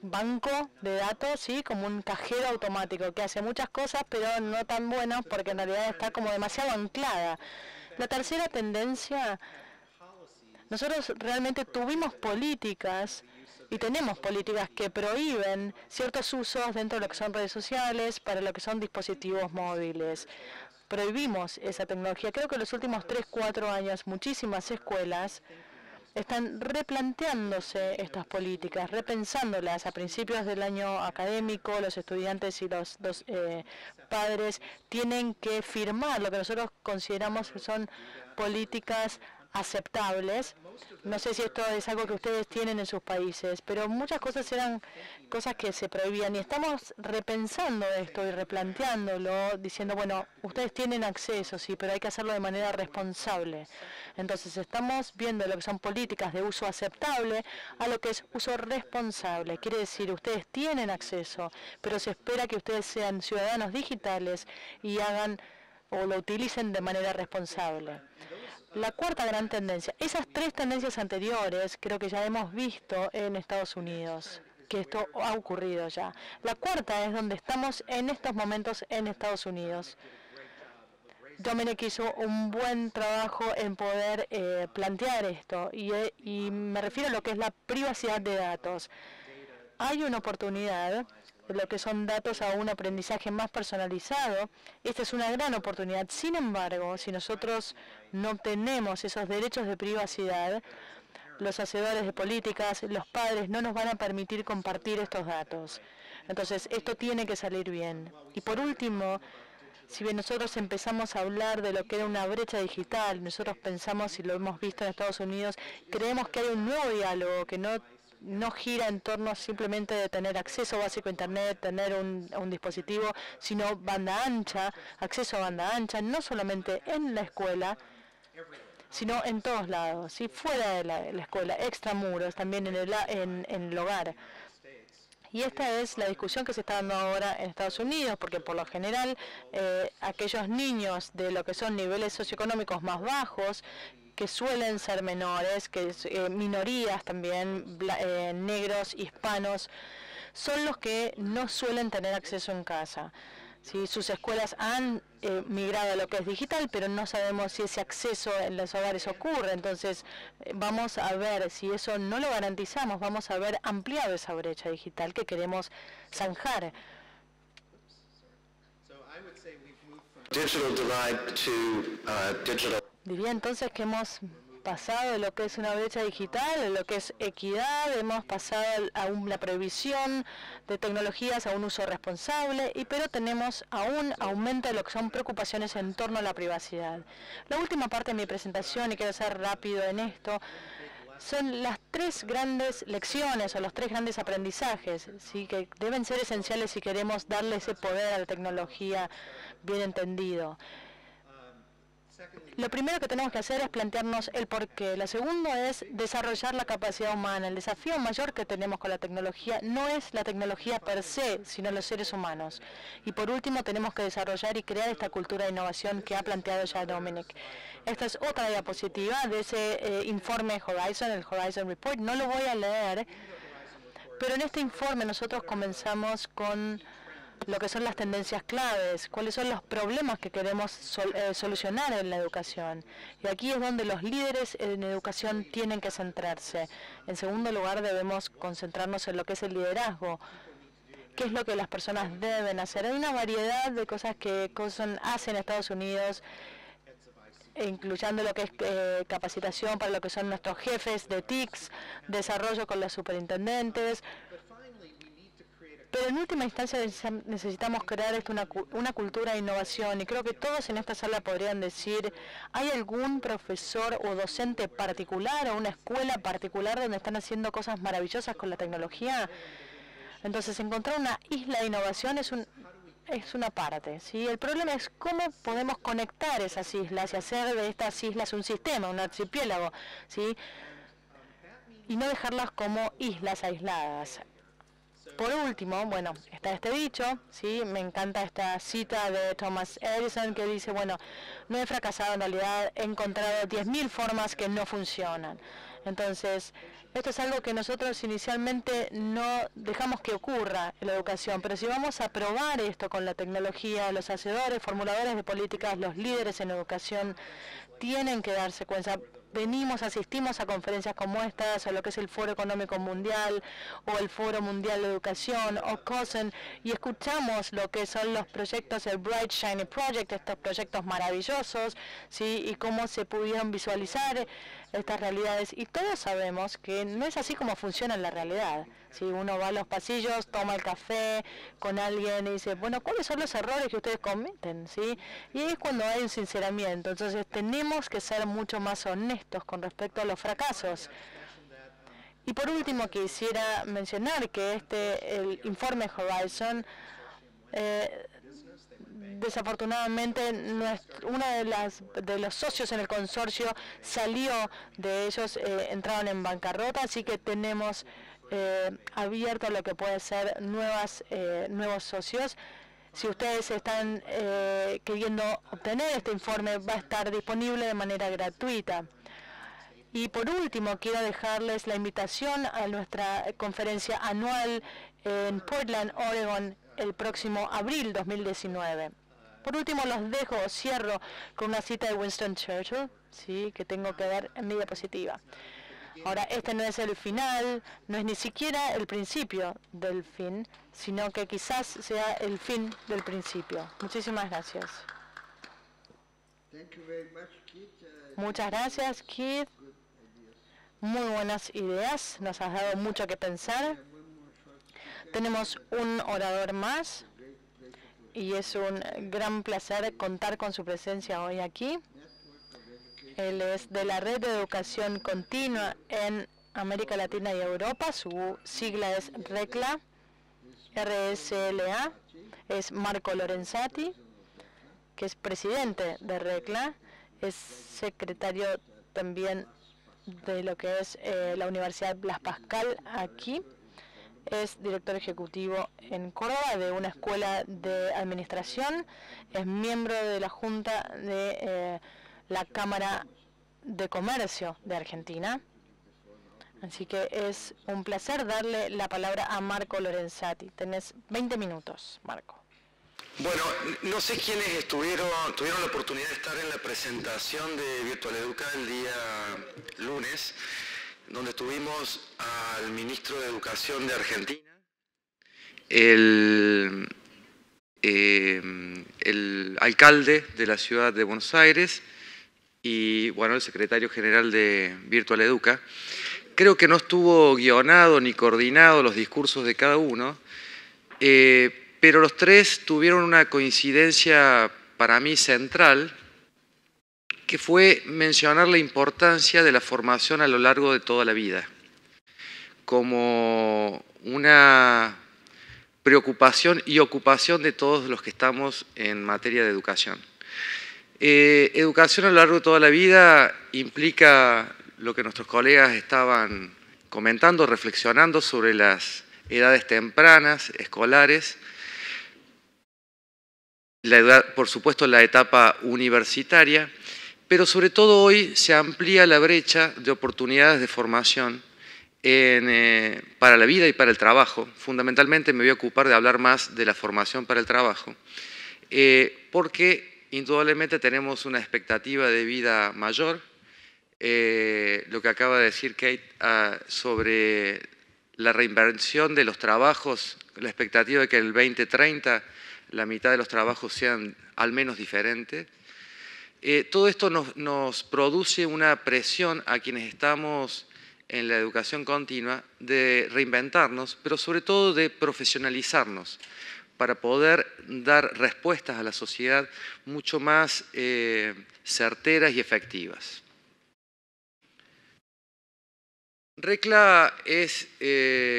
B: banco de datos, ¿sí? Como un cajero automático que hace muchas cosas, pero no tan buenas porque en realidad está como demasiado anclada. La tercera tendencia, nosotros realmente tuvimos políticas Y tenemos políticas que prohíben ciertos usos dentro de lo que son redes sociales, para lo que son dispositivos móviles. Prohibimos esa tecnología. Creo que en los últimos 3, 4 años muchísimas escuelas están replanteándose estas políticas, repensándolas. A principios del año académico, los estudiantes y los padres tienen que firmar lo que nosotros consideramos que son políticas aceptables. No sé si esto es algo que ustedes tienen en sus países, pero muchas cosas eran cosas que se prohibían y estamos repensando esto y replanteándolo, diciendo, bueno, ustedes tienen acceso, sí, pero hay que hacerlo de manera responsable. Entonces estamos viendo lo que son políticas de uso aceptable a lo que es uso responsable. Quiere decir, ustedes tienen acceso, pero se espera que ustedes sean ciudadanos digitales y hagan o lo utilicen de manera responsable. La cuarta gran tendencia, esas 3 tendencias anteriores creo que ya hemos visto en Estados Unidos, que esto ha ocurrido ya. La cuarta es donde estamos en estos momentos en Estados Unidos. Dominic hizo un buen trabajo en poder plantear esto y me refiero a lo que es la privacidad de datos. Hay una oportunidad lo que son datos a un aprendizaje más personalizado. Esta es una gran oportunidad. Sin embargo, si nosotros no tenemos esos derechos de privacidad, los hacedores de políticas, los padres, no nos van a permitir compartir estos datos. Entonces, esto tiene que salir bien. Y por último, si bien nosotros empezamos a hablar de lo que era una brecha digital, nosotros pensamos, y lo hemos visto en Estados Unidos, creemos que hay un nuevo diálogo que no gira en torno simplemente de tener acceso básico a Internet, tener un dispositivo, sino banda ancha, acceso a banda ancha, no solamente en la escuela, sino en todos lados, ¿sí? Fuera de la escuela, extramuros, también en el hogar. Y esta es la discusión que se está dando ahora en Estados Unidos, porque por lo general aquellos niños de lo que son niveles socioeconómicos más bajos, que suelen ser menores, que minorías también, negros, hispanos, son los que no suelen tener acceso en casa. ¿Sí? Sus escuelas han migrado a lo que es digital, pero no sabemos si ese acceso en los hogares ocurre. Entonces, vamos a ver si eso no lo garantizamos, vamos a ver ampliado esa brecha digital que queremos zanjar. Diría entonces que hemos pasado de lo que es una brecha digital, de lo que es equidad, hemos pasado a la prohibición de tecnologías, a un uso responsable, pero tenemos aún aumento de lo que son preocupaciones en torno a la privacidad. La última parte de mi presentación, y quiero ser rápido en esto, son las 3 grandes lecciones o los 3 grandes aprendizajes, ¿sí? Que deben ser esenciales si queremos darle ese poder a la tecnología bien entendido. Lo primero que tenemos que hacer es plantearnos el porqué. Lo segundo es desarrollar la capacidad humana. El desafío mayor que tenemos con la tecnología no es la tecnología per se, sino los seres humanos. Y por último, tenemos que desarrollar y crear esta cultura de innovación que ha planteado ya Dominic. Esta es otra diapositiva de ese informe Horizon, el Horizon Report. No lo voy a leer, pero en este informe nosotros comenzamos con lo que son las tendencias claves, cuáles son los problemas que queremos solucionar en la educación. Y aquí es donde los líderes en educación tienen que centrarse. En segundo lugar, debemos concentrarnos en lo que es el liderazgo. ¿Qué es lo que las personas deben hacer? Hay una variedad de cosas que hacen en Estados Unidos, incluyendo lo que es capacitación para lo que son nuestros jefes de TICs, desarrollo con los superintendentes. Pero en última instancia necesitamos crear una cultura de innovación, y creo que todos en esta sala podrían decir, ¿hay algún profesor o docente particular o una escuela particular donde están haciendo cosas maravillosas con la tecnología? Entonces, encontrar una isla de innovación es una parte, ¿sí? El problema es cómo podemos conectar esas islas y hacer de estas islas un sistema, un archipiélago, ¿sí? Y no dejarlas como islas aisladas. Por último, bueno, está este dicho, ¿sí? Me encanta esta cita de Thomas Edison que dice, bueno, no he fracasado, en realidad he encontrado 10.000 formas que no funcionan. Entonces, esto es algo que nosotros inicialmente no dejamos que ocurra en la educación, pero si vamos a probar esto con la tecnología, los hacedores, formuladores de políticas, los líderes en educación, tienen que darse cuenta, asistimos a conferencias como estas, o lo que es el Foro Económico Mundial, o el Foro Mundial de Educación, o COSEN, y escuchamos lo que son los proyectos, el Bright Shiny Project, estos proyectos maravillosos, ¿sí? Y cómo se pudieron visualizar estas realidades. Y todos sabemos que no es así como funciona en la realidad. Si uno va a los pasillos, toma el café con alguien y dice, bueno, ¿cuáles son los errores que ustedes cometen? ¿Sí? Y es cuando hay un sinceramiento. Entonces tenemos que ser mucho más honestos con respecto a los fracasos. Y por último quisiera mencionar que el informe Horizon, desafortunadamente uno de los socios en el consorcio salió de ellos, entraron en bancarrota, así que tenemos abierto lo que puede ser nuevos socios. Si ustedes están queriendo obtener este informe, va a estar disponible de manera gratuita. Y por último, quiero dejarles la invitación a nuestra conferencia anual en Portland, Oregon, el próximo abril 2019. Por último, cierro con una cita de Winston Churchill, ¿sí?, que tengo que ver en mi diapositiva. Ahora, este no es el final, no es ni siquiera el principio del fin, sino que quizás sea el fin del principio. Muchísimas gracias. Muchas gracias, Keith. Muy buenas ideas, nos has dado mucho que pensar. Tenemos un orador más y es un gran placer contar con su presencia hoy aquí. Él es de la Red de Educación Continua en América Latina y Europa. Su sigla es RECLA, RSLA. Es Marco Lorenzati, que es presidente de RECLA. Es secretario también de lo que es la Universidad Blas Pascal aquí. Es director ejecutivo en Córdoba de una escuela de administración. Es miembro de la Junta de la Cámara de Comercio de Argentina. Así que es un placer darle la palabra a Marco Lorenzati. Tenés 20 minutos, Marco.
A: Bueno, no sé quiénes tuvieron la oportunidad de estar en la presentación de Virtual Educa el día lunes, donde tuvimos al ministro de Educación de Argentina, el alcalde de la ciudad de Buenos Aires y, bueno, el secretario general de Virtual Educa. Creo que no estuvo guionado ni coordinado los discursos de cada uno, pero los tres tuvieron una coincidencia para mí central, que fue mencionar la importancia de la formación a lo largo de toda la vida, como una preocupación y ocupación de todos los que estamos en materia de educación. Educación a lo largo de toda la vida implica lo que nuestros colegas estaban comentando, reflexionando sobre las edades tempranas, escolares, por supuesto la etapa universitaria, pero sobre todo hoy se amplía la brecha de oportunidades de formación para la vida y para el trabajo. Fundamentalmente me voy a ocupar de hablar más de la formación para el trabajo, porque indudablemente tenemos una expectativa de vida mayor. Lo que acaba de decir Kate sobre la reinversión de los trabajos, la expectativa de que el 2030 la mitad de los trabajos sean al menos diferentes. Todo esto nos produce una presión a quienes estamos en la educación continua de reinventarnos, pero sobre todo de profesionalizarnos para poder dar respuestas a la sociedad mucho más certeras y efectivas. RECLA es,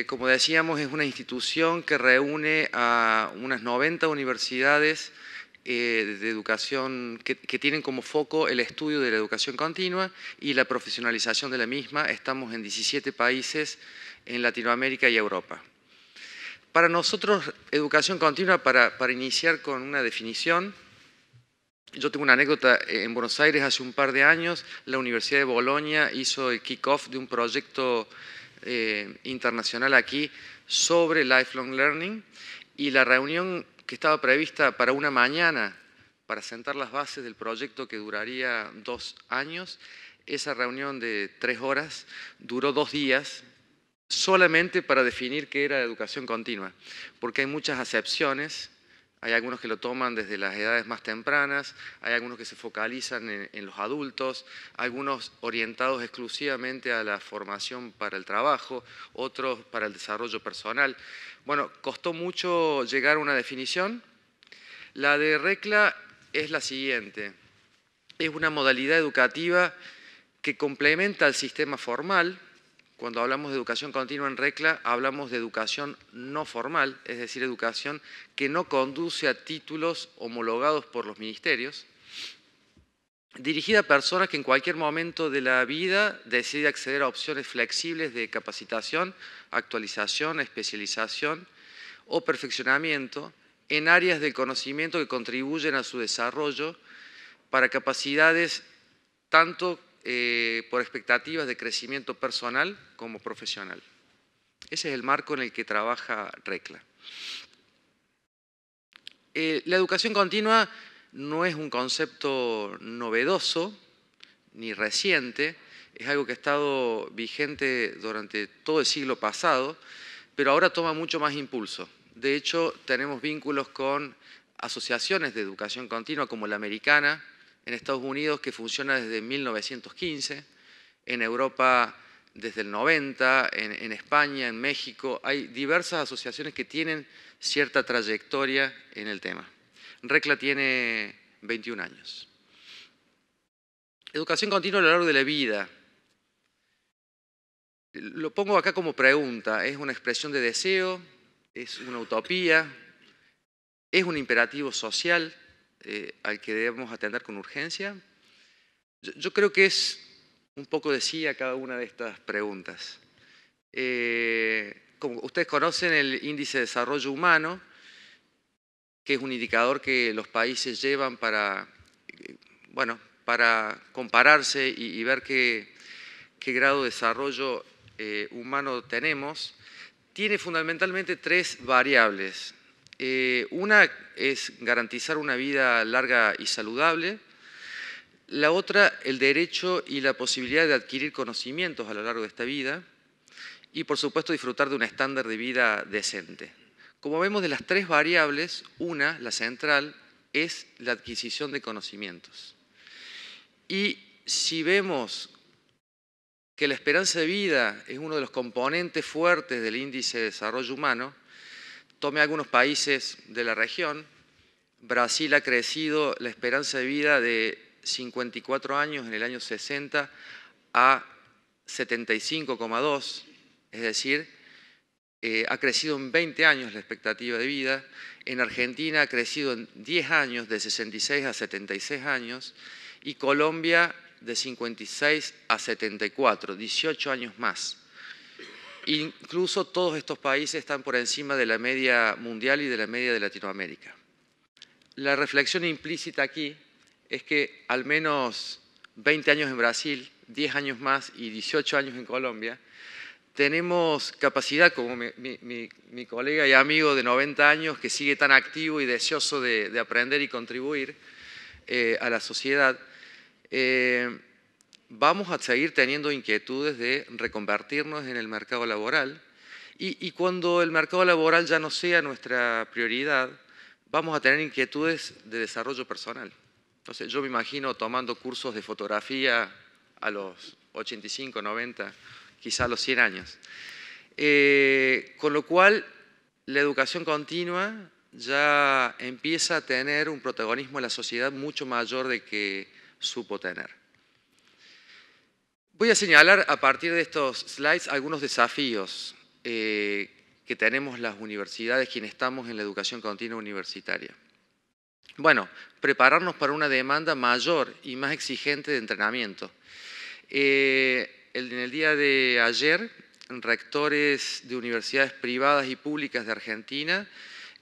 A: como decíamos, es una institución que reúne a unas 90 universidades de educación que tienen como foco el estudio de la educación continua y la profesionalización de la misma. Estamos en 17 países en Latinoamérica y Europa. Para nosotros, educación continua, para iniciar con una definición, yo tengo una anécdota. En Buenos Aires hace un par de años la Universidad de Bolonia hizo el kick-off de un proyecto internacional aquí sobre lifelong learning, y la reunión que estaba prevista para una mañana para sentar las bases del proyecto que duraría 2 años, esa reunión de 3 horas duró 2 días solamente para definir qué era educación continua, porque hay muchas acepciones. Hay algunos que lo toman desde las edades más tempranas, hay algunos que se focalizan en los adultos, algunos orientados exclusivamente a la formación para el trabajo, otros para el desarrollo personal. Bueno, costó mucho llegar a una definición. La de RECLA es la siguiente. Es una modalidad educativa que complementa al sistema formal. Cuando hablamos de educación continua en RECLA, hablamos de educación no formal, es decir, educación que no conduce a títulos homologados por los ministerios, dirigida a personas que en cualquier momento de la vida deciden acceder a opciones flexibles de capacitación, actualización, especialización o perfeccionamiento en áreas del conocimiento que contribuyen a su desarrollo para capacidades tanto por expectativas de crecimiento personal como profesional. Ese es el marco en el que trabaja RECLA. La educación continua no es un concepto novedoso ni reciente, es algo que ha estado vigente durante todo el siglo pasado, pero ahora toma mucho más impulso. De hecho, tenemos vínculos con asociaciones de educación continua como la americana, en Estados Unidos, que funciona desde 1915, en Europa desde el 90, en España, en México. Hay diversas asociaciones que tienen cierta trayectoria en el tema. RECLA tiene 21 años. Educación continua a lo largo de la vida. Lo pongo acá como pregunta. ¿Es una expresión de deseo? ¿Es una utopía? ¿Es un imperativo social al que debemos atender con urgencia? Yo creo que es un poco de sí a cada una de estas preguntas. Como ustedes conocen el Índice de Desarrollo Humano, que es un indicador que los países llevan para compararse y ver qué grado de desarrollo humano tenemos, tiene fundamentalmente 3 variables. Una es garantizar una vida larga y saludable. La otra, el derecho y la posibilidad de adquirir conocimientos a lo largo de esta vida. Y, por supuesto, disfrutar de un estándar de vida decente. Como vemos, de las 3 variables, una, la central, es la adquisición de conocimientos. Y si vemos que la esperanza de vida es uno de los componentes fuertes del Índice de Desarrollo Humano, tomé algunos países de la región. Brasil ha crecido la esperanza de vida de 54 años en el año 60 a 75,2, es decir, ha crecido en 20 años la expectativa de vida. En Argentina ha crecido en 10 años, de 66 a 76 años, y Colombia de 56 a 74, 18 años más. Incluso todos estos países están por encima de la media mundial y de la media de Latinoamérica. La reflexión implícita aquí es que al menos 20 años en Brasil, 10 años más y 18 años en Colombia, tenemos capacidad, como mi colega y amigo de 90 años que sigue tan activo y deseoso de aprender y contribuir a la sociedad, vamos a seguir teniendo inquietudes de reconvertirnos en el mercado laboral y cuando el mercado laboral ya no sea nuestra prioridad, vamos a tener inquietudes de desarrollo personal. Entonces, yo me imagino tomando cursos de fotografía a los 85, 90, quizá a los 100 años. Con lo cual, la educación continua ya empieza a tener un protagonismo en la sociedad mucho mayor del que supo tener. Voy a señalar a partir de estos slides algunos desafíos que tenemos las universidades, quienes estamos en la educación continua universitaria. Bueno, prepararnos para una demanda mayor y más exigente de entrenamiento. En el día de ayer, rectores de universidades privadas y públicas de Argentina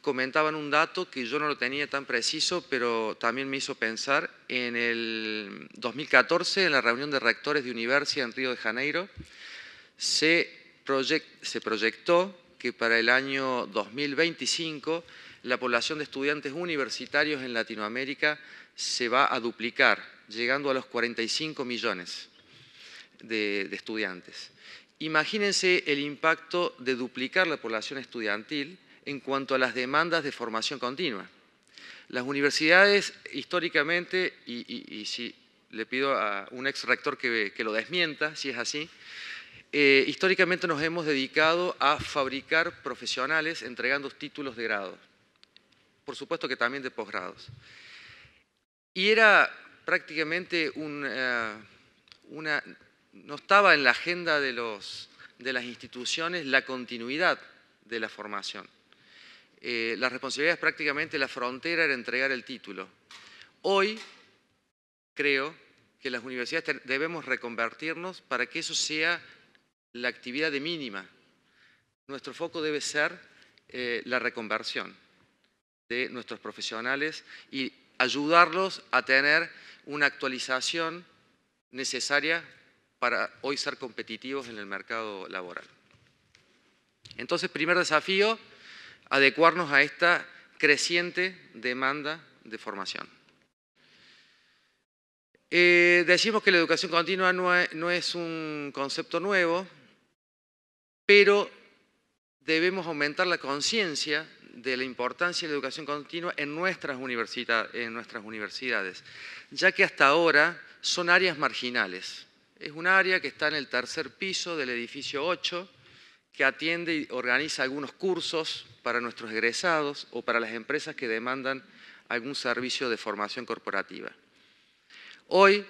A: comentaban un dato que yo no lo tenía tan preciso, pero también me hizo pensar. En el 2014, en la reunión de rectores de universidad en Río de Janeiro, se proyectó que para el año 2025 la población de estudiantes universitarios en Latinoamérica se va a duplicar, llegando a los 45 millones. de estudiantes. Imagínense el impacto de duplicar la población estudiantil en cuanto a las demandas de formación continua. Las universidades históricamente, y si le pido a un ex rector que lo desmienta, si es así, históricamente nos hemos dedicado a fabricar profesionales entregando títulos de grado. Por supuesto que también de posgrados. Y era prácticamente no estaba en la agenda de las instituciones la continuidad de la formación. La responsabilidad es prácticamente la frontera, era entregar el título. Hoy creo que las universidades debemos reconvertirnos para que eso sea la actividad de mínima. Nuestro foco debe ser la reconversión de nuestros profesionales y ayudarlos a tener una actualización necesaria para hoy ser competitivos en el mercado laboral. Entonces, primer desafío, adecuarnos a esta creciente demanda de formación. Decimos que la educación continua no es un concepto nuevo, pero debemos aumentar la conciencia de la importancia de la educación continua en nuestras universidades, ya que hasta ahora son áreas marginales. Es un área que está en el tercer piso del edificio 8, que atiende y organiza algunos cursos para nuestros egresados o para las empresas que demandan algún servicio de formación corporativa. Hoy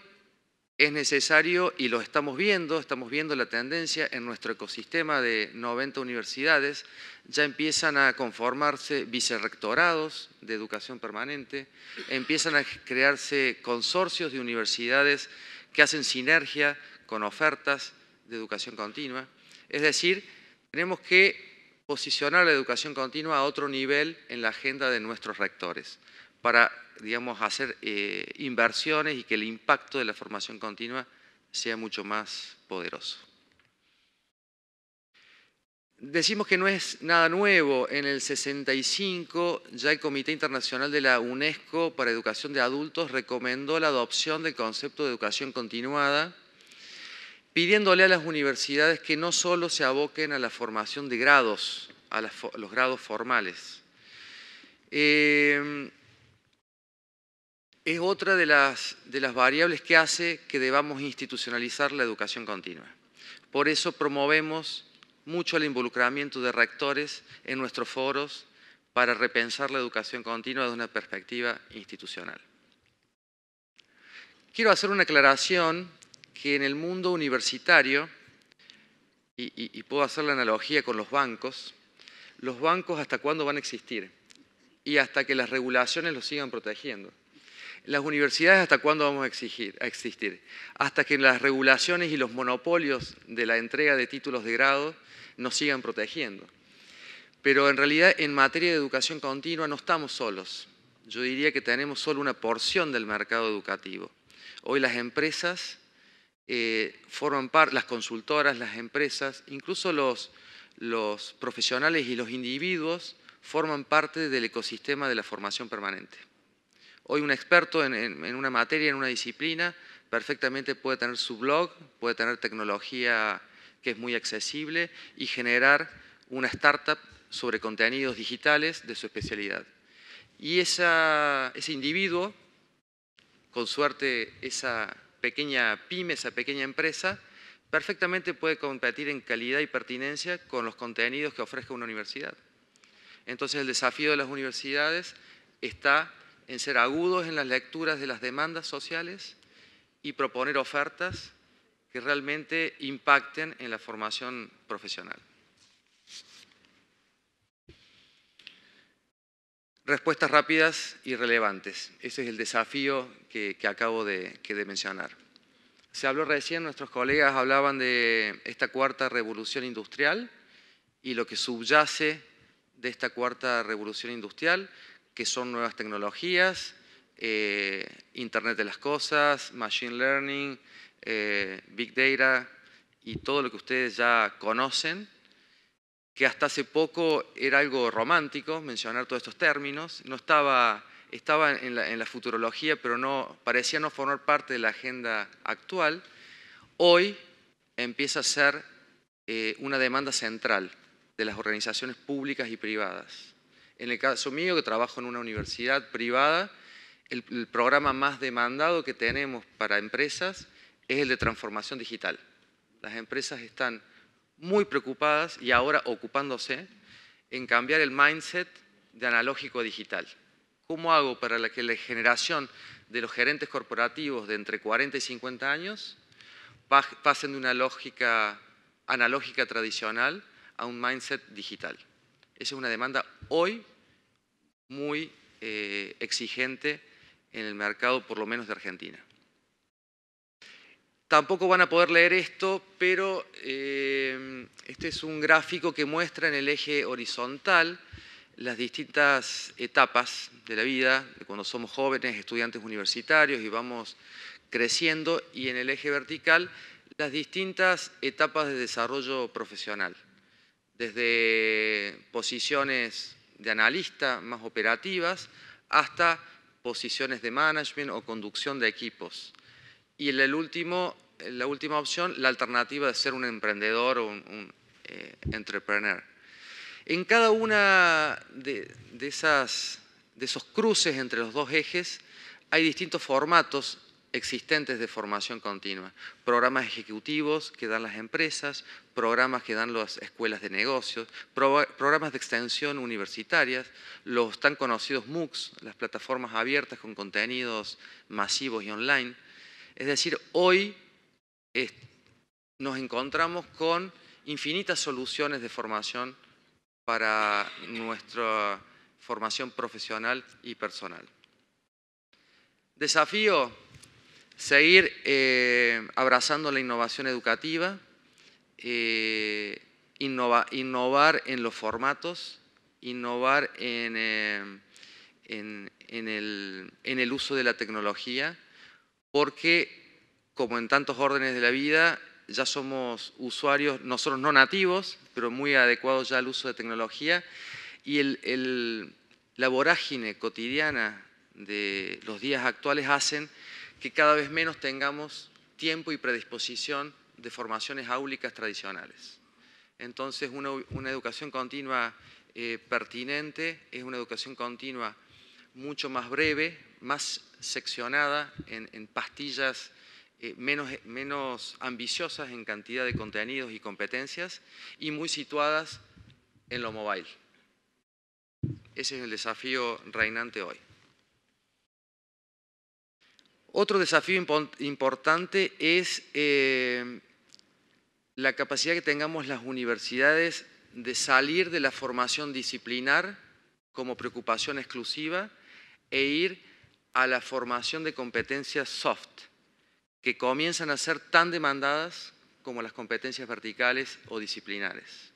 A: es necesario, y lo estamos viendo la tendencia en nuestro ecosistema de 90 universidades, ya empiezan a conformarse vicerrectorados de educación permanente, empiezan a crearse consorcios de universidades que hacen sinergia con ofertas de educación continua. Es decir, tenemos que posicionar la educación continua a otro nivel en la agenda de nuestros rectores para, digamos, hacer inversiones y que el impacto de la formación continua sea mucho más poderoso. Decimos que no es nada nuevo. En el 65 ya el Comité Internacional de la UNESCO para Educación de Adultos recomendó la adopción del concepto de educación continuada, pidiéndole a las universidades que no solo se aboquen a la formación de grados, a los grados formales. Es otra de las variables que hace que debamos institucionalizar la educación continua. Por eso promovemos mucho el involucramiento de rectores en nuestros foros para repensar la educación continua desde una perspectiva institucional. Quiero hacer una aclaración que en el mundo universitario, y puedo hacer la analogía con los bancos ¿hasta cuándo van a existir? Y hasta que las regulaciones los sigan protegiendo. Las universidades, ¿hasta cuándo vamos a existir? Hasta que las regulaciones y los monopolios de la entrega de títulos de grado nos sigan protegiendo. Pero en realidad, en materia de educación continua no estamos solos. Yo diría que tenemos solo una porción del mercado educativo. Hoy las empresas forman parte, las consultoras, las empresas, incluso los profesionales y los individuos forman parte del ecosistema de la formación permanente. Hoy un experto en una materia, en una disciplina, perfectamente puede tener su blog, puede tener tecnología que es muy accesible y generar una startup sobre contenidos digitales de su especialidad. Y ese individuo, con suerte esa pequeña pyme, esa pequeña empresa, perfectamente puede competir en calidad y pertinencia con los contenidos que ofrezca una universidad. Entonces el desafío de las universidades está en ser agudos en las lecturas de las demandas sociales y proponer ofertas que realmente impacten en la formación profesional. Respuestas rápidas y relevantes. Ese es el desafío que acabo de mencionar. Se habló recién, nuestros colegas hablaban de esta cuarta revolución industrial y lo que subyace de esta cuarta revolución industrial, que son nuevas tecnologías, Internet de las cosas, Machine Learning, Big Data y todo lo que ustedes ya conocen, que hasta hace poco era algo romántico mencionar todos estos términos, estaba en la futurología, pero parecía no formar parte de la agenda actual. Hoy empieza a ser una demanda central de las organizaciones públicas y privadas. En el caso mío, que trabajo en una universidad privada, el programa más demandado que tenemos para empresas es el de transformación digital. Las empresas están muy preocupadas y ahora ocupándose en cambiar el mindset de analógico a digital. ¿Cómo hago para que la generación de los gerentes corporativos de entre 40 y 50 años pasen de una lógica analógica tradicional a un mindset digital? Esa es una demanda hoy muy exigente en el mercado, por lo menos de Argentina. Tampoco van a poder leer esto, pero este es un gráfico que muestra en el eje horizontal las distintas etapas de la vida, de cuando somos jóvenes, estudiantes universitarios y vamos creciendo, y en el eje vertical las distintas etapas de desarrollo profesional, desde posiciones de analista más operativas hasta posiciones de management o conducción de equipos. Y en la última opción, la alternativa de ser un emprendedor o un entrepreneur. En cada una de esos cruces entre los dos ejes hay distintos formatos existentes de formación continua. Programas ejecutivos que dan las empresas, programas que dan las escuelas de negocios, programas de extensión universitarias, los tan conocidos MOOCs, las plataformas abiertas con contenidos masivos y online. Es decir, hoy nos encontramos con infinitas soluciones de formación para nuestra formación profesional y personal. Desafío: seguir abrazando la innovación educativa, innovar en los formatos, innovar en el uso de la tecnología, porque, como en tantos órdenes de la vida, ya somos usuarios, nosotros no nativos, pero muy adecuados ya al uso de tecnología, y la vorágine cotidiana de los días actuales hacen que cada vez menos tengamos tiempo y predisposición de formaciones áulicas tradicionales. Entonces, una educación continua pertinente es una educación continua mucho más breve, más seccionada en pastillas menos ambiciosas en cantidad de contenidos y competencias y muy situadas en lo mobile. Ese es el desafío reinante hoy. Otro desafío importante es la capacidad que tengamos las universidades de salir de la formación disciplinar como preocupación exclusiva e ir a la formación de competencias soft, que comienzan a ser tan demandadas como las competencias verticales o disciplinares.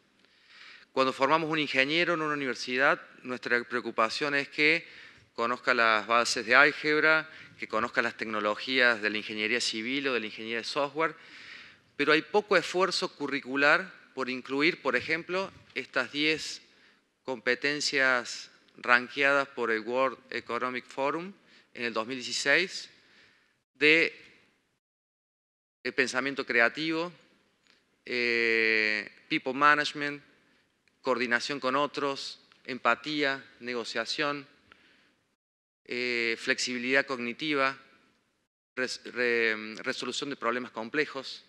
A: Cuando formamos un ingeniero en una universidad, nuestra preocupación es que conozca las bases de álgebra, que conozca las tecnologías de la ingeniería civil o de la ingeniería de software, pero hay poco esfuerzo curricular por incluir, por ejemplo, estas 10 competencias rankeadas por el World Economic Forum en el 2016 de el pensamiento creativo, people management, coordinación con otros, empatía, negociación, flexibilidad cognitiva, resolución de problemas complejos.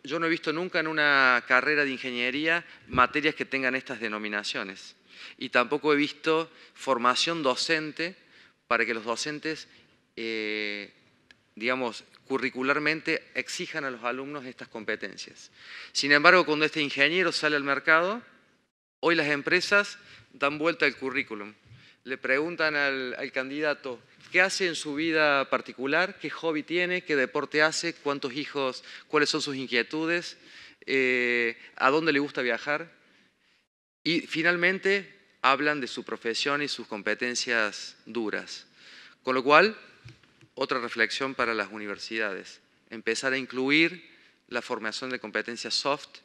A: Yo no he visto nunca en una carrera de ingeniería materias que tengan estas denominaciones. Y tampoco he visto formación docente para que los docentes, digamos, curricularmente exijan a los alumnos estas competencias. Sin embargo, cuando este ingeniero sale al mercado, hoy las empresas dan vuelta al currículum. Le preguntan al candidato qué hace en su vida particular, qué hobby tiene, qué deporte hace, cuántos hijos, cuáles son sus inquietudes, a dónde le gusta viajar. Y finalmente hablan de su profesión y sus competencias duras. Con lo cual, otra reflexión para las universidades, empezar a incluir la formación de competencias soft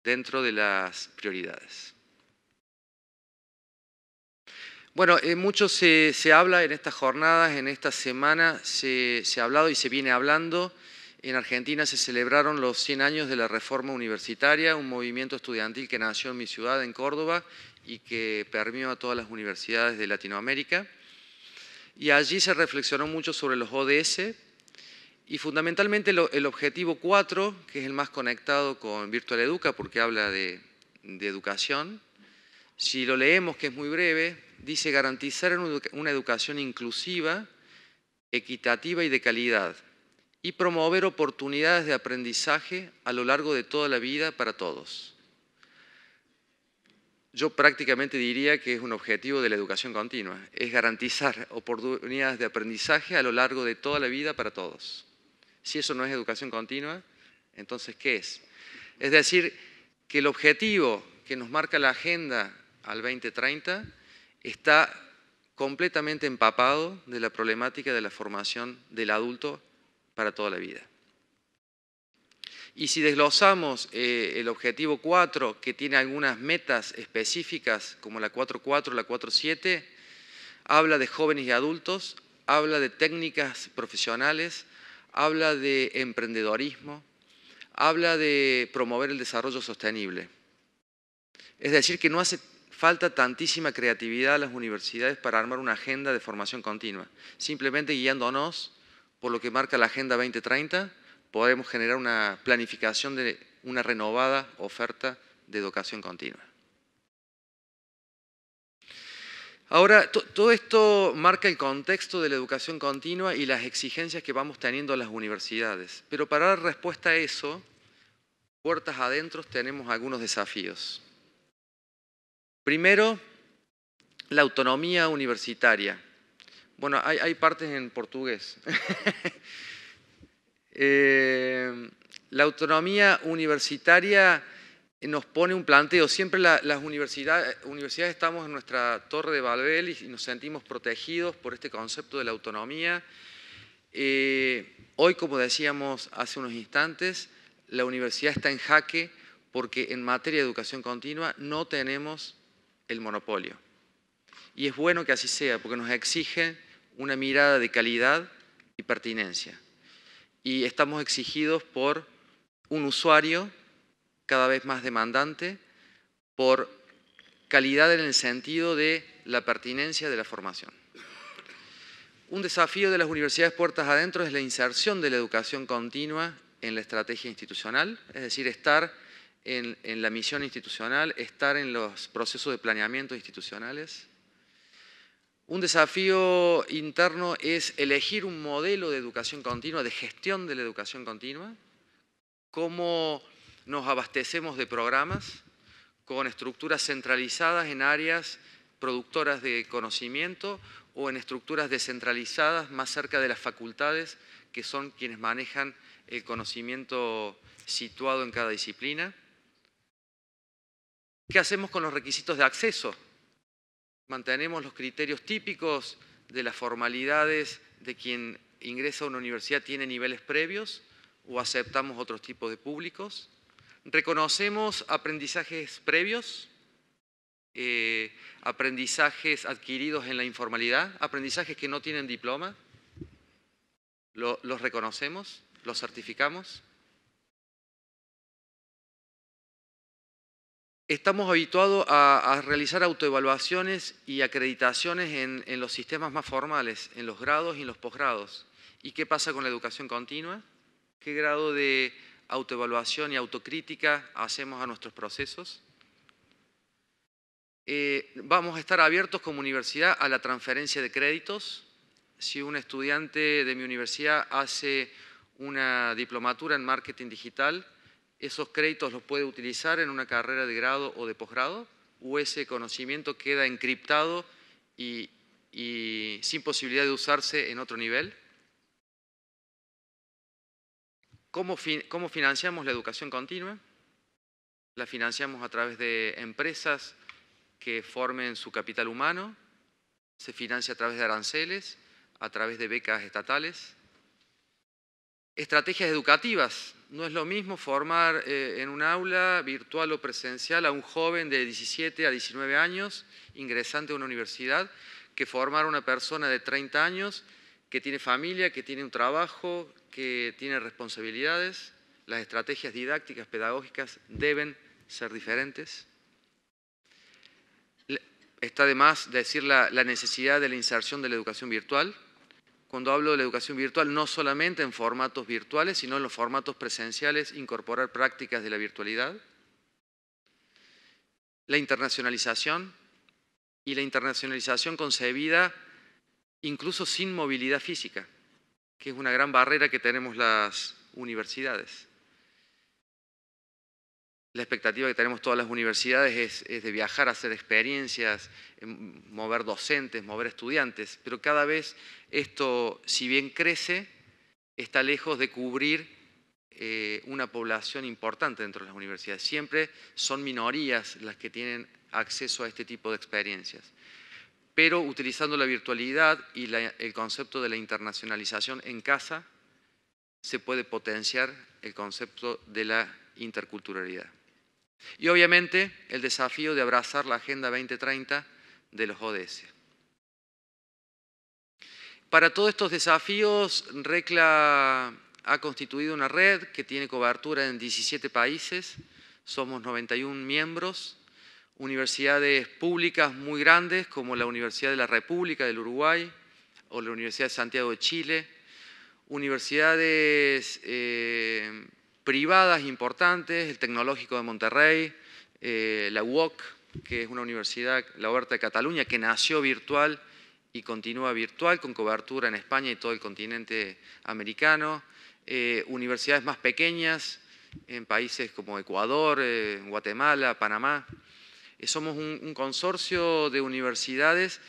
A: dentro de las prioridades. Bueno, mucho se habla en estas jornadas, en esta semana, se ha hablado y se viene hablando En Argentina se celebraron los 100 años de la Reforma Universitaria, un movimiento estudiantil que nació en mi ciudad, en Córdoba, y que permeó a todas las universidades de Latinoamérica. Y allí se reflexionó mucho sobre los ODS y fundamentalmente el objetivo 4, que es el más conectado con Virtual Educa porque habla de educación. Si lo leemos, que es muy breve, dice garantizar una educación inclusiva, equitativa y de calidad y promover oportunidades de aprendizaje a lo largo de toda la vida para todos. Yo prácticamente diría que es un objetivo de la educación continua, es garantizar oportunidades de aprendizaje a lo largo de toda la vida para todos. Si eso no es educación continua, entonces ¿qué es? Es decir, que el objetivo que nos marca la agenda al 2030 está completamente empapado de la problemática de la formación del adulto para toda la vida. Y si desglosamos el objetivo 4, que tiene algunas metas específicas, como la 4.4, la 4.7, habla de jóvenes y adultos, habla de técnicas profesionales, habla de emprendedorismo, habla de promover el desarrollo sostenible. Es decir, que no hace falta tantísima creatividad a las universidades para armar una agenda de formación continua. Simplemente guiándonos por lo que marca la Agenda 2030, podemos generar una planificación de una renovada oferta de educación continua. Ahora, todo esto marca el contexto de la educación continua y las exigencias que vamos teniendo en las universidades. Pero para dar respuesta a eso, puertas adentro tenemos algunos desafíos. Primero, la autonomía universitaria. Bueno, hay partes en portugués. La autonomía universitaria nos pone un planteo. Siempre las universidades estamos en nuestra torre de Babel y nos sentimos protegidos por este concepto de la autonomía. Hoy, como decíamos hace unos instantes, la universidad está en jaque porque en materia de educación continua no tenemos el monopolio. Y es bueno que así sea, porque nos exige una mirada de calidad y pertinencia. Y estamos exigidos por un usuario cada vez más demandante, por calidad en el sentido de la pertinencia de la formación. Un desafío de las universidades puertas adentro es la inserción de la educación continua en la estrategia institucional, es decir, estar en la misión institucional, estar en los procesos de planeamiento institucionales. Un desafío interno es elegir un modelo de educación continua, de gestión de la educación continua, cómo nos abastecemos de programas con estructuras centralizadas en áreas productoras de conocimiento o en estructuras descentralizadas más cerca de las facultades que son quienes manejan el conocimiento situado en cada disciplina. ¿Qué hacemos con los requisitos de acceso? ¿Mantenemos los criterios típicos de las formalidades de quien ingresa a una universidad tiene niveles previos o aceptamos otros tipos de públicos? ¿Reconocemos aprendizajes previos, aprendizajes adquiridos en la informalidad, aprendizajes que no tienen diploma? ¿Los reconocemos? ¿Los certificamos? Estamos habituados a realizar autoevaluaciones y acreditaciones en los sistemas más formales, en los grados y en los posgrados. ¿Y qué pasa con la educación continua? ¿Qué grado de autoevaluación y autocrítica hacemos a nuestros procesos? Vamos a estar abiertos como universidad a la transferencia de créditos. Si un estudiante de mi universidad hace una diplomatura en marketing digital, ¿esos créditos los puede utilizar en una carrera de grado o de posgrado? ¿O ese conocimiento queda encriptado y sin posibilidad de usarse en otro nivel? ¿Cómo financiamos la educación continua? La financiamos a través de empresas que formen su capital humano, se financia a través de aranceles, a través de becas estatales. Estrategias educativas. No es lo mismo formar en un aula virtual o presencial a un joven de 17 a 19 años ingresante a una universidad que formar a una persona de 30 años que tiene familia, que tiene un trabajo, que tiene responsabilidades. Las estrategias didácticas, pedagógicas deben ser diferentes. Está de más decir la necesidad de la inserción de la educación virtual. Cuando hablo de la educación virtual, no solamente en formatos virtuales, sino en los formatos presenciales, incorporar prácticas de la virtualidad. La internacionalización, y la internacionalización concebida incluso sin movilidad física, que es una gran barrera que tenemos las universidades. La expectativa que tenemos todas las universidades es de viajar, hacer experiencias, mover docentes, mover estudiantes, pero cada vez esto, si bien crece, está lejos de cubrir una población importante dentro de las universidades. Siempre son minorías las que tienen acceso a este tipo de experiencias. Pero utilizando la virtualidad y el concepto de la internacionalización en casa, se puede potenciar el concepto de la interculturalidad. Y obviamente el desafío de abrazar la Agenda 2030 de los ODS. Para todos estos desafíos, RECLA ha constituido una red que tiene cobertura en 17 países, somos 91 miembros, universidades públicas muy grandes como la Universidad de la República del Uruguay o la Universidad de Santiago de Chile, universidades privadas importantes, el Tecnológico de Monterrey, la UOC, que es una universidad, la Oberta de Cataluña, que nació virtual y continúa virtual, con cobertura en España y todo el continente americano, universidades más pequeñas en países como Ecuador, Guatemala, Panamá. Somos un consorcio de universidades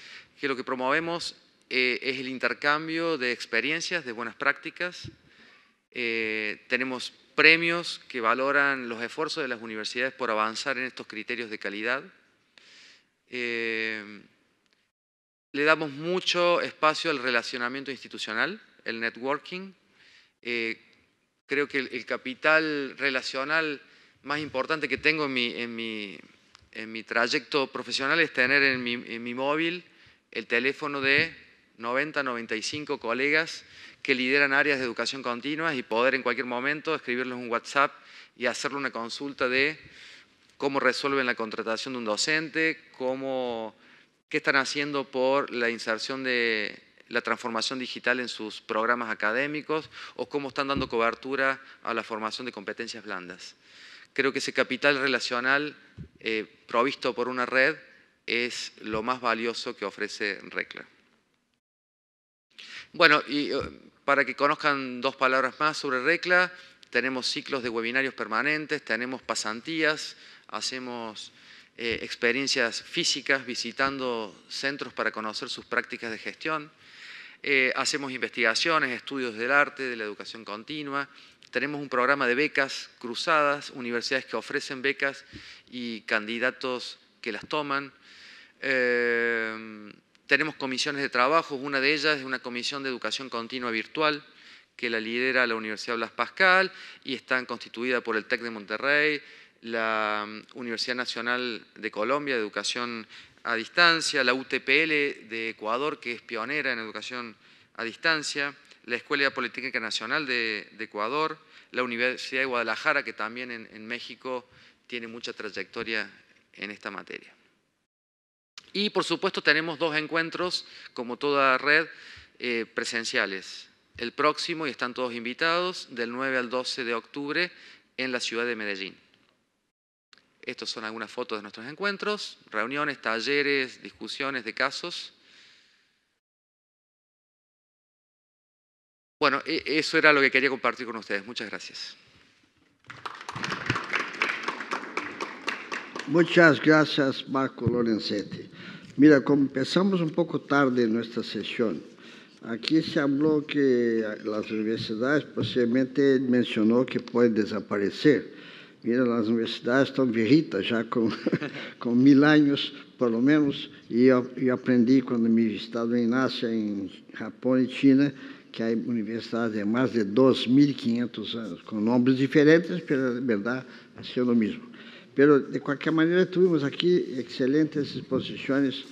A: que lo que promovemos es el intercambio de experiencias, de buenas prácticas. Tenemos premios que valoran los esfuerzos de las universidades por avanzar en estos criterios de calidad. Le damos mucho espacio al relacionamiento institucional, el networking. Creo que el capital relacional más importante que tengo en mi trayecto profesional es tener en mi móvil el teléfono de 90, 95 colegas que lideran áreas de educación continua y poder en cualquier momento escribirles un WhatsApp y hacerle una consulta de cómo resuelven la contratación de un docente, qué están haciendo por la inserción de la transformación digital en sus programas académicos o cómo están dando cobertura a la formación de competencias blandas. Creo que ese capital relacional provisto por una red es lo más valioso que ofrece RECLA. Bueno, y para que conozcan dos palabras más sobre RECLA, tenemos ciclos de webinarios permanentes, tenemos pasantías, hacemos experiencias físicas visitando centros para conocer sus prácticas de gestión, hacemos investigaciones, estudios del arte, de la educación continua, tenemos un programa de becas cruzadas, universidades que ofrecen becas y candidatos que las toman. Tenemos comisiones de trabajo, una de ellas es una comisión de educación continua virtual que la lidera la Universidad Blas Pascal y está constituida por el TEC de Monterrey, la Universidad Nacional de Colombia de Educación a Distancia, la UTPL de Ecuador, que es pionera en educación a distancia, la Escuela Politécnica Nacional de Ecuador, la Universidad de Guadalajara, que también en México tiene mucha trayectoria en esta materia. Y por supuesto tenemos dos encuentros, como toda red, presenciales. El próximo, y están todos invitados, del 9 al 12 de octubre en la ciudad de Medellín. Estas son algunas fotos de nuestros encuentros, reuniones, talleres, discusiones de casos. Bueno, eso era lo que quería compartir con ustedes. Muchas gracias.
D: Muchas gracias, Marco Lorenzetti. Mira, como empezamos un poco tarde nuestra sesión, aquí se habló que las universidades posiblemente mencionó que pueden desaparecer. Mira, las universidades están viejitas ya con 1000 años, por lo menos, y yo aprendí cuando me visitaba en Asia, en Japón y China, que hay universidades de más de 2500 años, con nombres diferentes, pero de verdad ha sido lo mismo. Pero de cualquier manera tuvimos aquí excelentes exposiciones,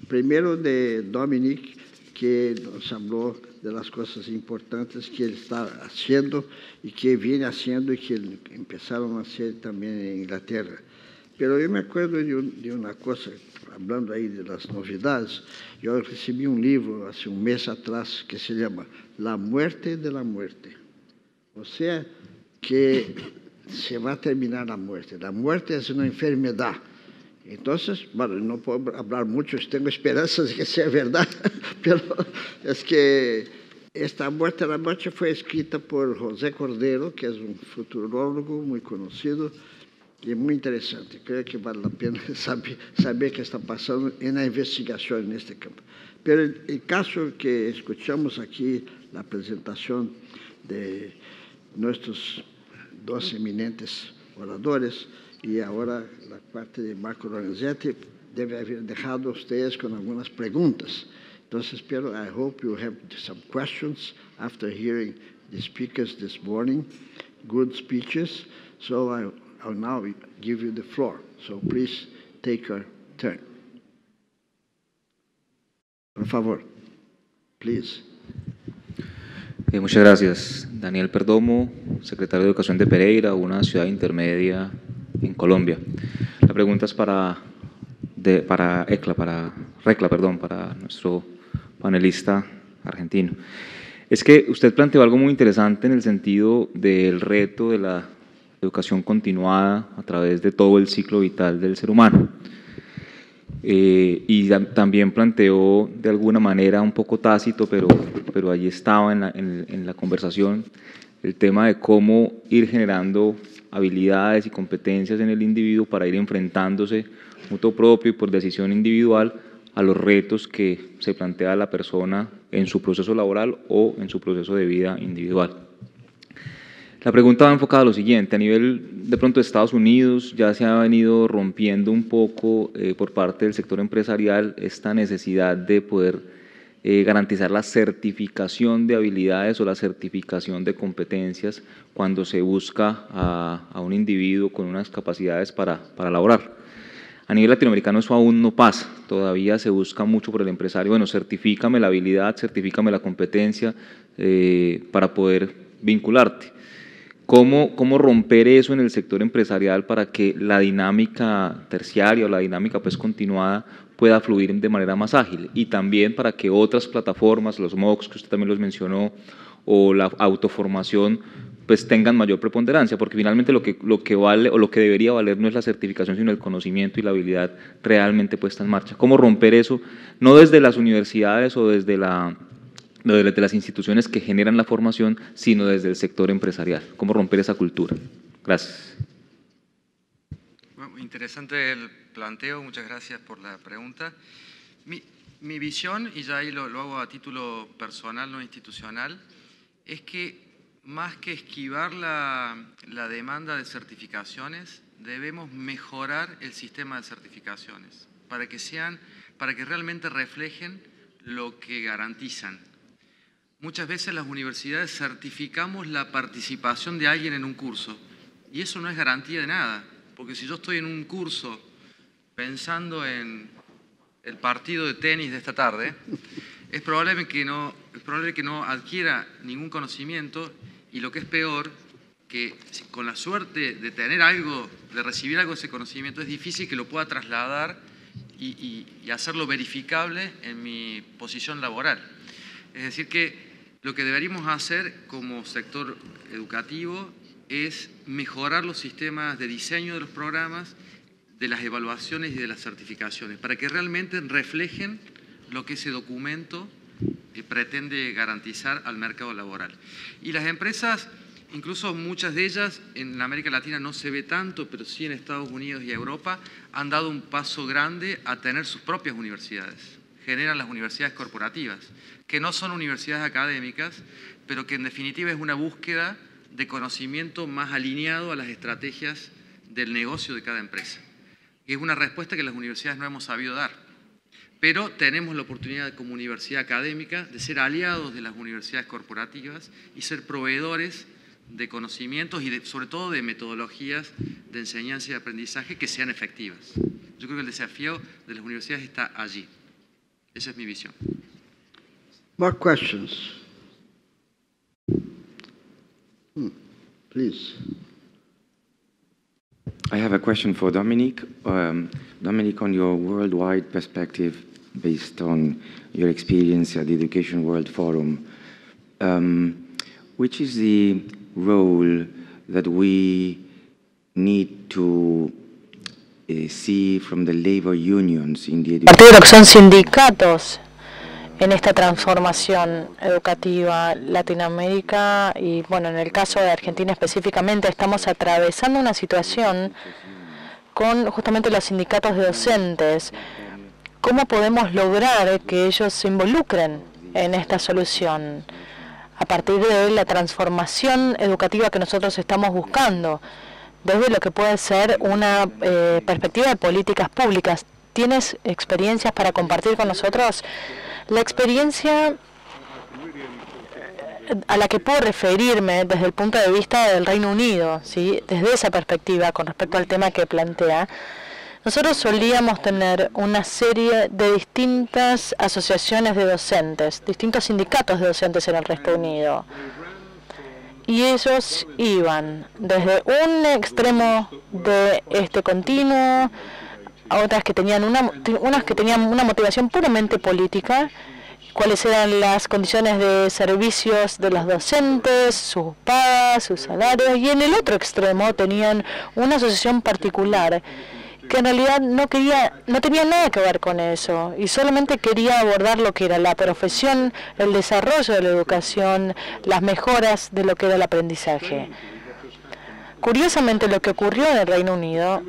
D: primero de Dominique, que nos habló de las cosas importantes que él está haciendo y que viene haciendo y que empezaron a hacer también en Inglaterra. Pero yo me acuerdo de una cosa, hablando ahí de las novedades, yo recibí un libro hace un mes atrás que se llama La muerte de la muerte. O sea, que se va a terminar la muerte. La muerte es una enfermedad. Entonces, bueno, no puedo hablar mucho, tengo esperanzas de que sea verdad, pero es que esta muerte de la muerte fue escrita por José Cordero, que es un futurólogo muy conocido y muy interesante. Creo que vale la pena saber qué está pasando en la investigación en este campo. Pero el caso que escuchamos aquí, la presentación de nuestros dos eminentes oradores, y ahora la parte de Marco Lorenzetti debe haber dejado a ustedes con algunas preguntas. Entonces, pero I hope you have some questions after hearing the speakers this morning, good speeches. So I'll now give you the floor. So please take your turn. Por favor, please.
E: Muchas gracias. Daniel Perdomo, secretario de Educación de Pereira, una ciudad intermedia en Colombia. La pregunta es para nuestro panelista argentino. Es que usted planteó algo muy interesante en el sentido del reto de la educación continuada a través de todo el ciclo vital del ser humano. Y también planteó de alguna manera un poco tácito, pero allí estaba en la conversación, el tema de cómo ir generando habilidades y competencias en el individuo para ir enfrentándose mutuo propio y por decisión individual a los retos que se plantea la persona en su proceso laboral o en su proceso de vida individual. La pregunta va enfocada a lo siguiente: a nivel de pronto de Estados Unidos ya se ha venido rompiendo un poco por parte del sector empresarial esta necesidad de poder garantizar la certificación de habilidades o la certificación de competencias cuando se busca a un individuo con unas capacidades para laborar. A nivel latinoamericano eso aún no pasa, todavía se busca mucho por el empresario, bueno, certifícame la habilidad, certifícame la competencia para poder vincularte. ¿Cómo romper eso en el sector empresarial para que la dinámica terciaria o la dinámica pues continuada pueda fluir de manera más ágil? Y también para que otras plataformas, los MOOCs que usted también los mencionó, o la autoformación, pues tengan mayor preponderancia, porque finalmente lo que vale o lo que debería valer no es la certificación, sino el conocimiento y la habilidad realmente puesta en marcha. ¿Cómo romper eso? No desde las universidades o desde las instituciones que generan la formación, sino desde el sector empresarial. ¿Cómo romper esa cultura? Gracias.
A: Bueno, interesante el planteo, muchas gracias por la pregunta. Mi visión, y ya ahí lo hago a título personal, no institucional, es que más que esquivar la demanda de certificaciones, debemos mejorar el sistema de certificaciones para que realmente reflejen lo que garantizan. Muchas veces las universidades certificamos la participación de alguien en un curso y eso no es garantía de nada, porque si yo estoy en un curso pensando en el partido de tenis de esta tarde, es probable que no adquiera ningún conocimiento y lo que es peor, que con la suerte de tener algo, de recibir algo de ese conocimiento, es difícil que lo pueda trasladar y hacerlo verificable en mi posición laboral. Es decir que lo que deberíamos hacer como sector educativo es mejorar los sistemas de diseño de los programas, de las evaluaciones y de las certificaciones, para que realmente reflejen lo que ese documento pretende garantizar al mercado laboral. Y las empresas, incluso muchas de ellas, en América Latina no se ve tanto, pero sí en Estados Unidos y Europa, han dado un paso grande a tener sus propias universidades. Generan las universidades corporativas, que no son universidades académicas, pero que en definitiva es una búsqueda de conocimiento más alineado a las estrategias del negocio de cada empresa. Y es una respuesta que las universidades no hemos sabido dar. Pero tenemos la oportunidad como universidad académica de ser aliados de las universidades corporativas y ser proveedores de conocimientos y sobre todo de metodologías de enseñanza y aprendizaje que sean efectivas. Yo creo que el desafío de las universidades está allí. Esa es mi visión.
D: More questions? Please.
F: I have a question for Dominic. Dominic, on your worldwide perspective, based on your experience at the Education World Forum, which is the role that we need to see from the labor unions in the education?
B: Lo que son sindicatos en esta transformación educativa. Latinoamérica y, bueno, en el caso de Argentina específicamente, estamos atravesando una situación con justamente los sindicatos de docentes. ¿Cómo podemos lograr que ellos se involucren en esta solución a partir de la transformación educativa que nosotros estamos buscando, desde lo que puede ser una perspectiva de políticas públicas? ¿Tienes experiencias para compartir con nosotros? La experiencia a la que puedo referirme desde el punto de vista del Reino Unido, ¿sí? Desde esa perspectiva con respecto al tema que plantea, nosotros solíamos tener una serie de distintas asociaciones de docentes, distintos sindicatos de docentes en el Reino Unido. Y ellos iban desde un extremo de este continuo a otras que tenían unas que tenían una motivación puramente política, cuáles eran las condiciones de servicios de los docentes, sus pagas, sus salarios, y en el otro extremo tenían una asociación particular que en realidad no tenía nada que ver con eso y solamente quería abordar lo que era la profesión, el desarrollo de la educación, las mejoras de lo que era el aprendizaje. Curiosamente, lo que ocurrió en el Reino Unido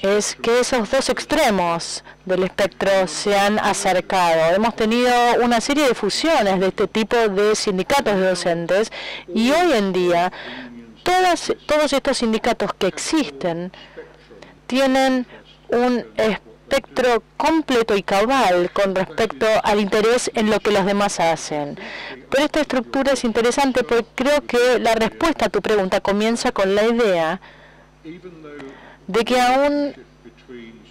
B: es que esos dos extremos del espectro se han acercado. Hemos tenido una serie de fusiones de este tipo de sindicatos de docentes y hoy en día todos estos sindicatos que existen tienen un espectro completo y cabal con respecto al interés en lo que los demás hacen. Pero esta estructura es interesante porque creo que la respuesta a tu pregunta comienza con la idea de que aún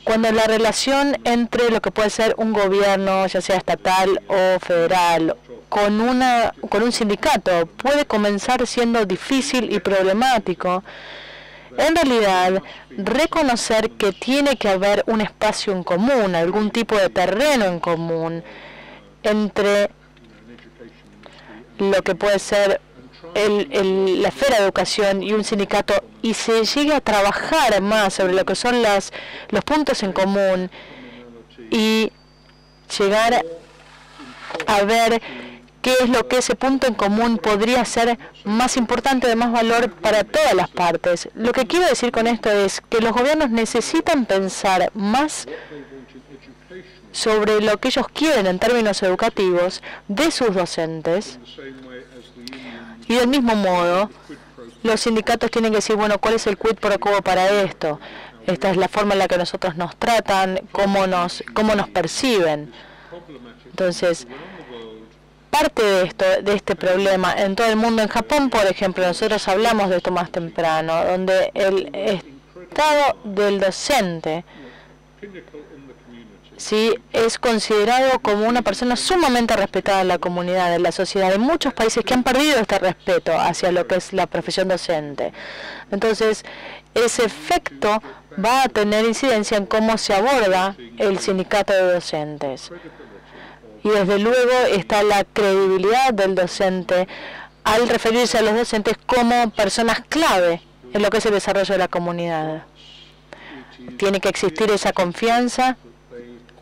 B: cuando la relación entre lo que puede ser un gobierno, ya sea estatal o federal, con un sindicato puede comenzar siendo difícil y problemático, en realidad, reconocer que tiene que haber un espacio en común, algún tipo de terreno en común entre lo que puede ser la esfera de educación y un sindicato, y se llegue a trabajar más sobre lo que son los puntos en común y llegar a ver qué es lo que ese punto en común podría ser más importante, de más valor para todas las partes. Lo que quiero decir con esto es que los gobiernos necesitan pensar más sobre lo que ellos quieren en términos educativos de sus docentes, y del mismo modo los sindicatos tienen que decir, bueno, ¿cuál es el quid pro quo para esto? Esta es la forma en la que nosotros nos tratan, cómo nos perciben. Entonces, parte de este problema en todo el mundo, en Japón, por ejemplo, nosotros hablamos de esto más temprano, donde el estado del docente sí es considerado como una persona sumamente respetada en la comunidad, en la sociedad. Hay muchos países que han perdido este respeto hacia lo que es la profesión docente. Entonces, ese efecto va a tener incidencia en cómo se aborda el sindicato de docentes. Y desde luego está la credibilidad del docente al referirse a los docentes como personas clave en lo que es el desarrollo de la comunidad. Tiene que existir esa confianza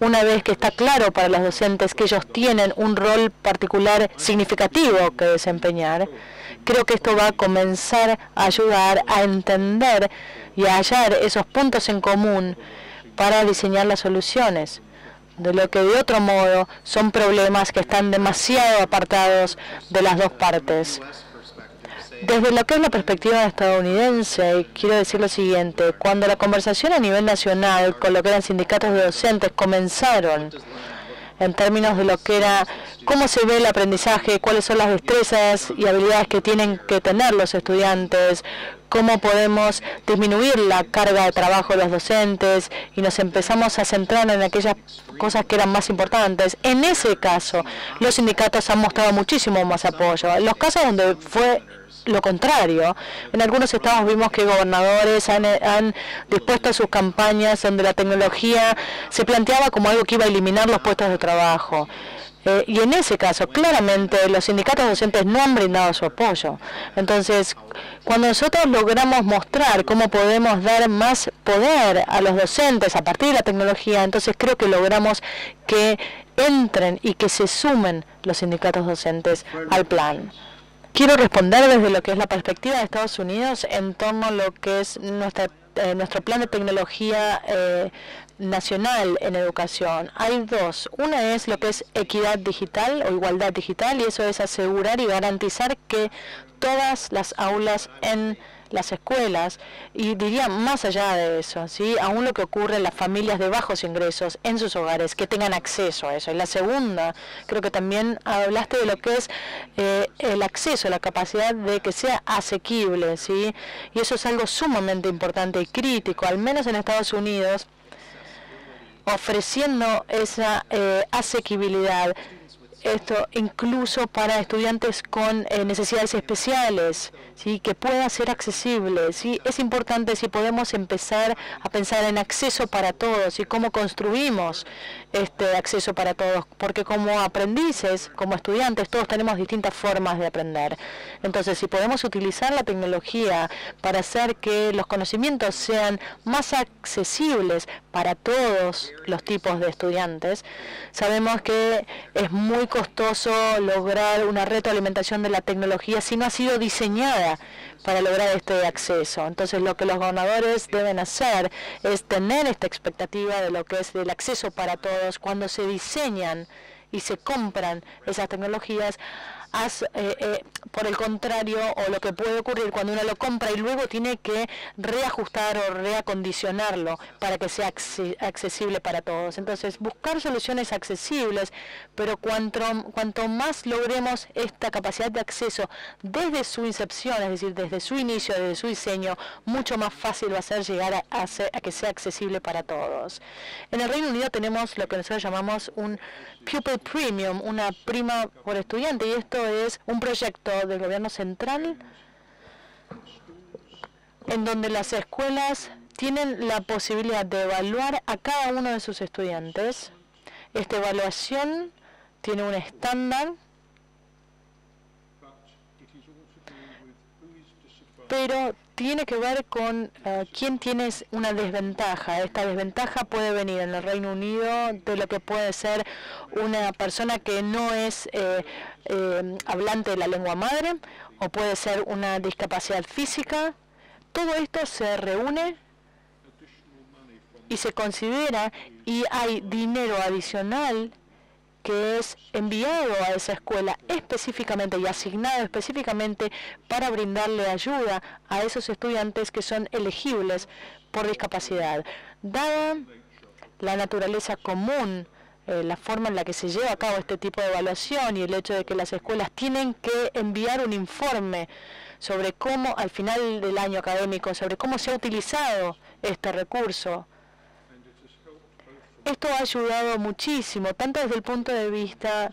B: una vez que está claro para los docentes que ellos tienen un rol particular significativo que desempeñar. Creo que esto va a comenzar a ayudar a entender y a hallar esos puntos en común para diseñar las soluciones, de lo que de otro modo son problemas que están demasiado apartados de las dos partes. Desde lo que es la perspectiva estadounidense, quiero decir lo siguiente: cuando la conversación a nivel nacional con lo que eran sindicatos de docentes comenzaron en términos de lo que era cómo se ve el aprendizaje, cuáles son las destrezas y habilidades que tienen que tener los estudiantes, cómo podemos disminuir la carga de trabajo de los docentes y nos empezamos a centrar en aquellas cosas que eran más importantes. En ese caso, los sindicatos han mostrado muchísimo más apoyo. En los casos donde fue lo contrario, en algunos estados vimos que gobernadores han dispuesto sus campañas donde la tecnología se planteaba como algo que iba a eliminar los puestos de trabajo. Y en ese caso, claramente, los sindicatos docentes no han brindado su apoyo. Entonces, cuando nosotros logramos mostrar cómo podemos dar más poder a los docentes a partir de la tecnología, entonces creo que logramos que entren y que se sumen los sindicatos docentes al plan. Quiero responder desde lo que es la perspectiva de Estados Unidos en torno a lo que es nuestro plan de tecnología nacional en educación. Hay dos. Una es lo que es equidad digital o igualdad digital, y eso es asegurar y garantizar que todas las aulas en las escuelas, y diría más allá de eso, ¿sí?, aún lo que ocurre en las familias de bajos ingresos en sus hogares, que tengan acceso a eso. Y la segunda, creo que también hablaste de lo que es el acceso, la capacidad de que sea asequible, ¿sí?, y eso es algo sumamente importante y crítico, al menos en Estados Unidos, ofreciendo esa asequibilidad. Esto incluso para estudiantes con necesidades especiales, ¿sí?, que pueda ser accesible, ¿sí? Es importante si podemos empezar a pensar en acceso para todos y cómo construimos este acceso para todos, porque como aprendices, como estudiantes, todos tenemos distintas formas de aprender. Entonces, si podemos utilizar la tecnología para hacer que los conocimientos sean más accesibles para todos los tipos de estudiantes, sabemos que es muy costoso lograr una retroalimentación de la tecnología si no ha sido diseñada para lograr este acceso. Entonces, lo que los gobernadores deben hacer es tener esta expectativa de lo que es del acceso para todos cuando se diseñan y se compran esas tecnologías. Por el contrario, o lo que puede ocurrir cuando uno lo compra y luego tiene que reajustar o reacondicionarlo para que sea accesible para todos. Entonces, buscar soluciones accesibles, pero cuanto más logremos esta capacidad de acceso desde su incepción, es decir, desde su inicio, desde su diseño, mucho más fácil va a ser llegar a que sea accesible para todos. En el Reino Unido tenemos lo que nosotros llamamos un Pupil Premium, una prima por estudiante, y esto es un proyecto del gobierno central en donde las escuelas tienen la posibilidad de evaluar a cada uno de sus estudiantes. Esta evaluación tiene un estándar, pero tiene que ver con quién tiene una desventaja. Esta desventaja puede venir en el Reino Unido de lo que puede ser una persona que no es hablante de la lengua madre, o puede ser una discapacidad física. Todo esto se reúne y se considera, y hay dinero adicional que es enviado a esa escuela específicamente y asignado específicamente para brindarle ayuda a esos estudiantes que son elegibles por discapacidad. Dada la naturaleza común, la forma en la que se lleva a cabo este tipo de evaluación y el hecho de que las escuelas tienen que enviar un informe sobre cómo, al final del año académico, sobre cómo se ha utilizado este recurso, esto ha ayudado muchísimo, tanto desde el punto de vista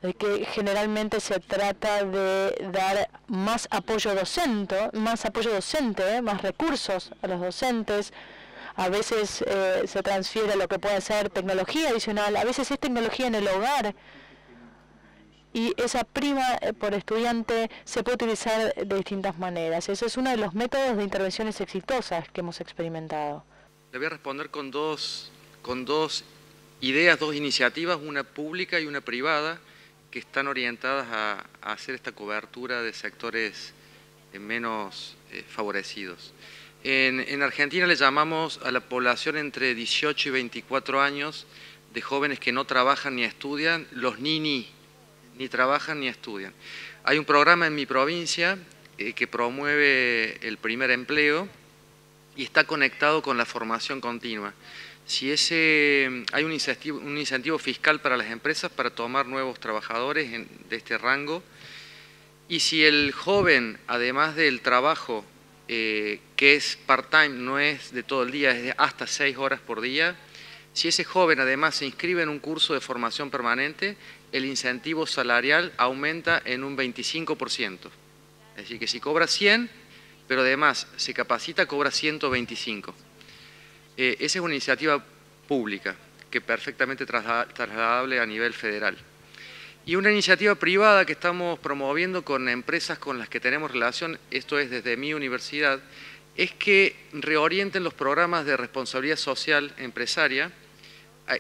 B: de que generalmente se trata de dar más apoyo docente, más recursos a los docentes. A veces se transfiere lo que puede ser tecnología adicional, a veces es tecnología en el hogar, y esa prima por estudiante se puede utilizar de distintas maneras. Ese es uno de los métodos de intervenciones exitosas que hemos experimentado.
A: Le voy a responder con dos ideas, dos iniciativas, una pública y una privada, que están orientadas a hacer esta cobertura de sectores menos favorecidos. En Argentina le llamamos a la población entre 18 y 24 años de jóvenes que no trabajan ni estudian, los ni trabajan ni estudian. Hay un programa en mi provincia que promueve el primer empleo y está conectado con la formación continua. Si hay un incentivo fiscal para las empresas para tomar nuevos trabajadores de este rango, y si el joven, además del trabajo, que es part-time, no es de todo el día, es de hasta 6 horas por día. Si ese joven además se inscribe en un curso de formación permanente, el incentivo salarial aumenta en un 25%. Es decir, que si cobra 100, pero además se capacita, cobra 125. Esa es una iniciativa pública, que perfectamente trasladable a nivel federal. Y una iniciativa privada que estamos promoviendo con empresas con las que tenemos relación, esto es desde mi universidad, es que reorienten los programas de responsabilidad social empresaria.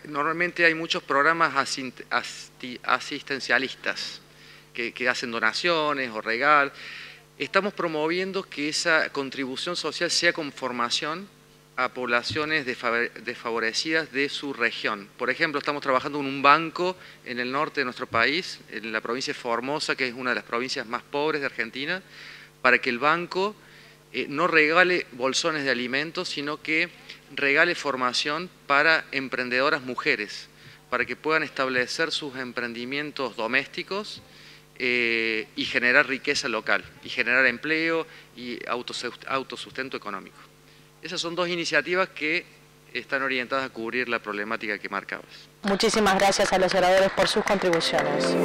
A: Normalmente hay muchos programas asistencialistas que hacen donaciones o regalos. Estamos promoviendo que esa contribución social sea con formación a poblaciones desfavorecidas de su región. Por ejemplo, estamos trabajando en un banco en el norte de nuestro país, en la provincia de Formosa, que es una de las provincias más pobres de Argentina, para que el banco no regale bolsones de alimentos, sino que regale formación para emprendedoras mujeres, para que puedan establecer sus emprendimientos domésticos y generar riqueza local, y generar empleo y autosustento económico. Esas son dos iniciativas que están orientadas a cubrir la problemática que marcabas.
B: Muchísimas gracias a los oradores por sus contribuciones.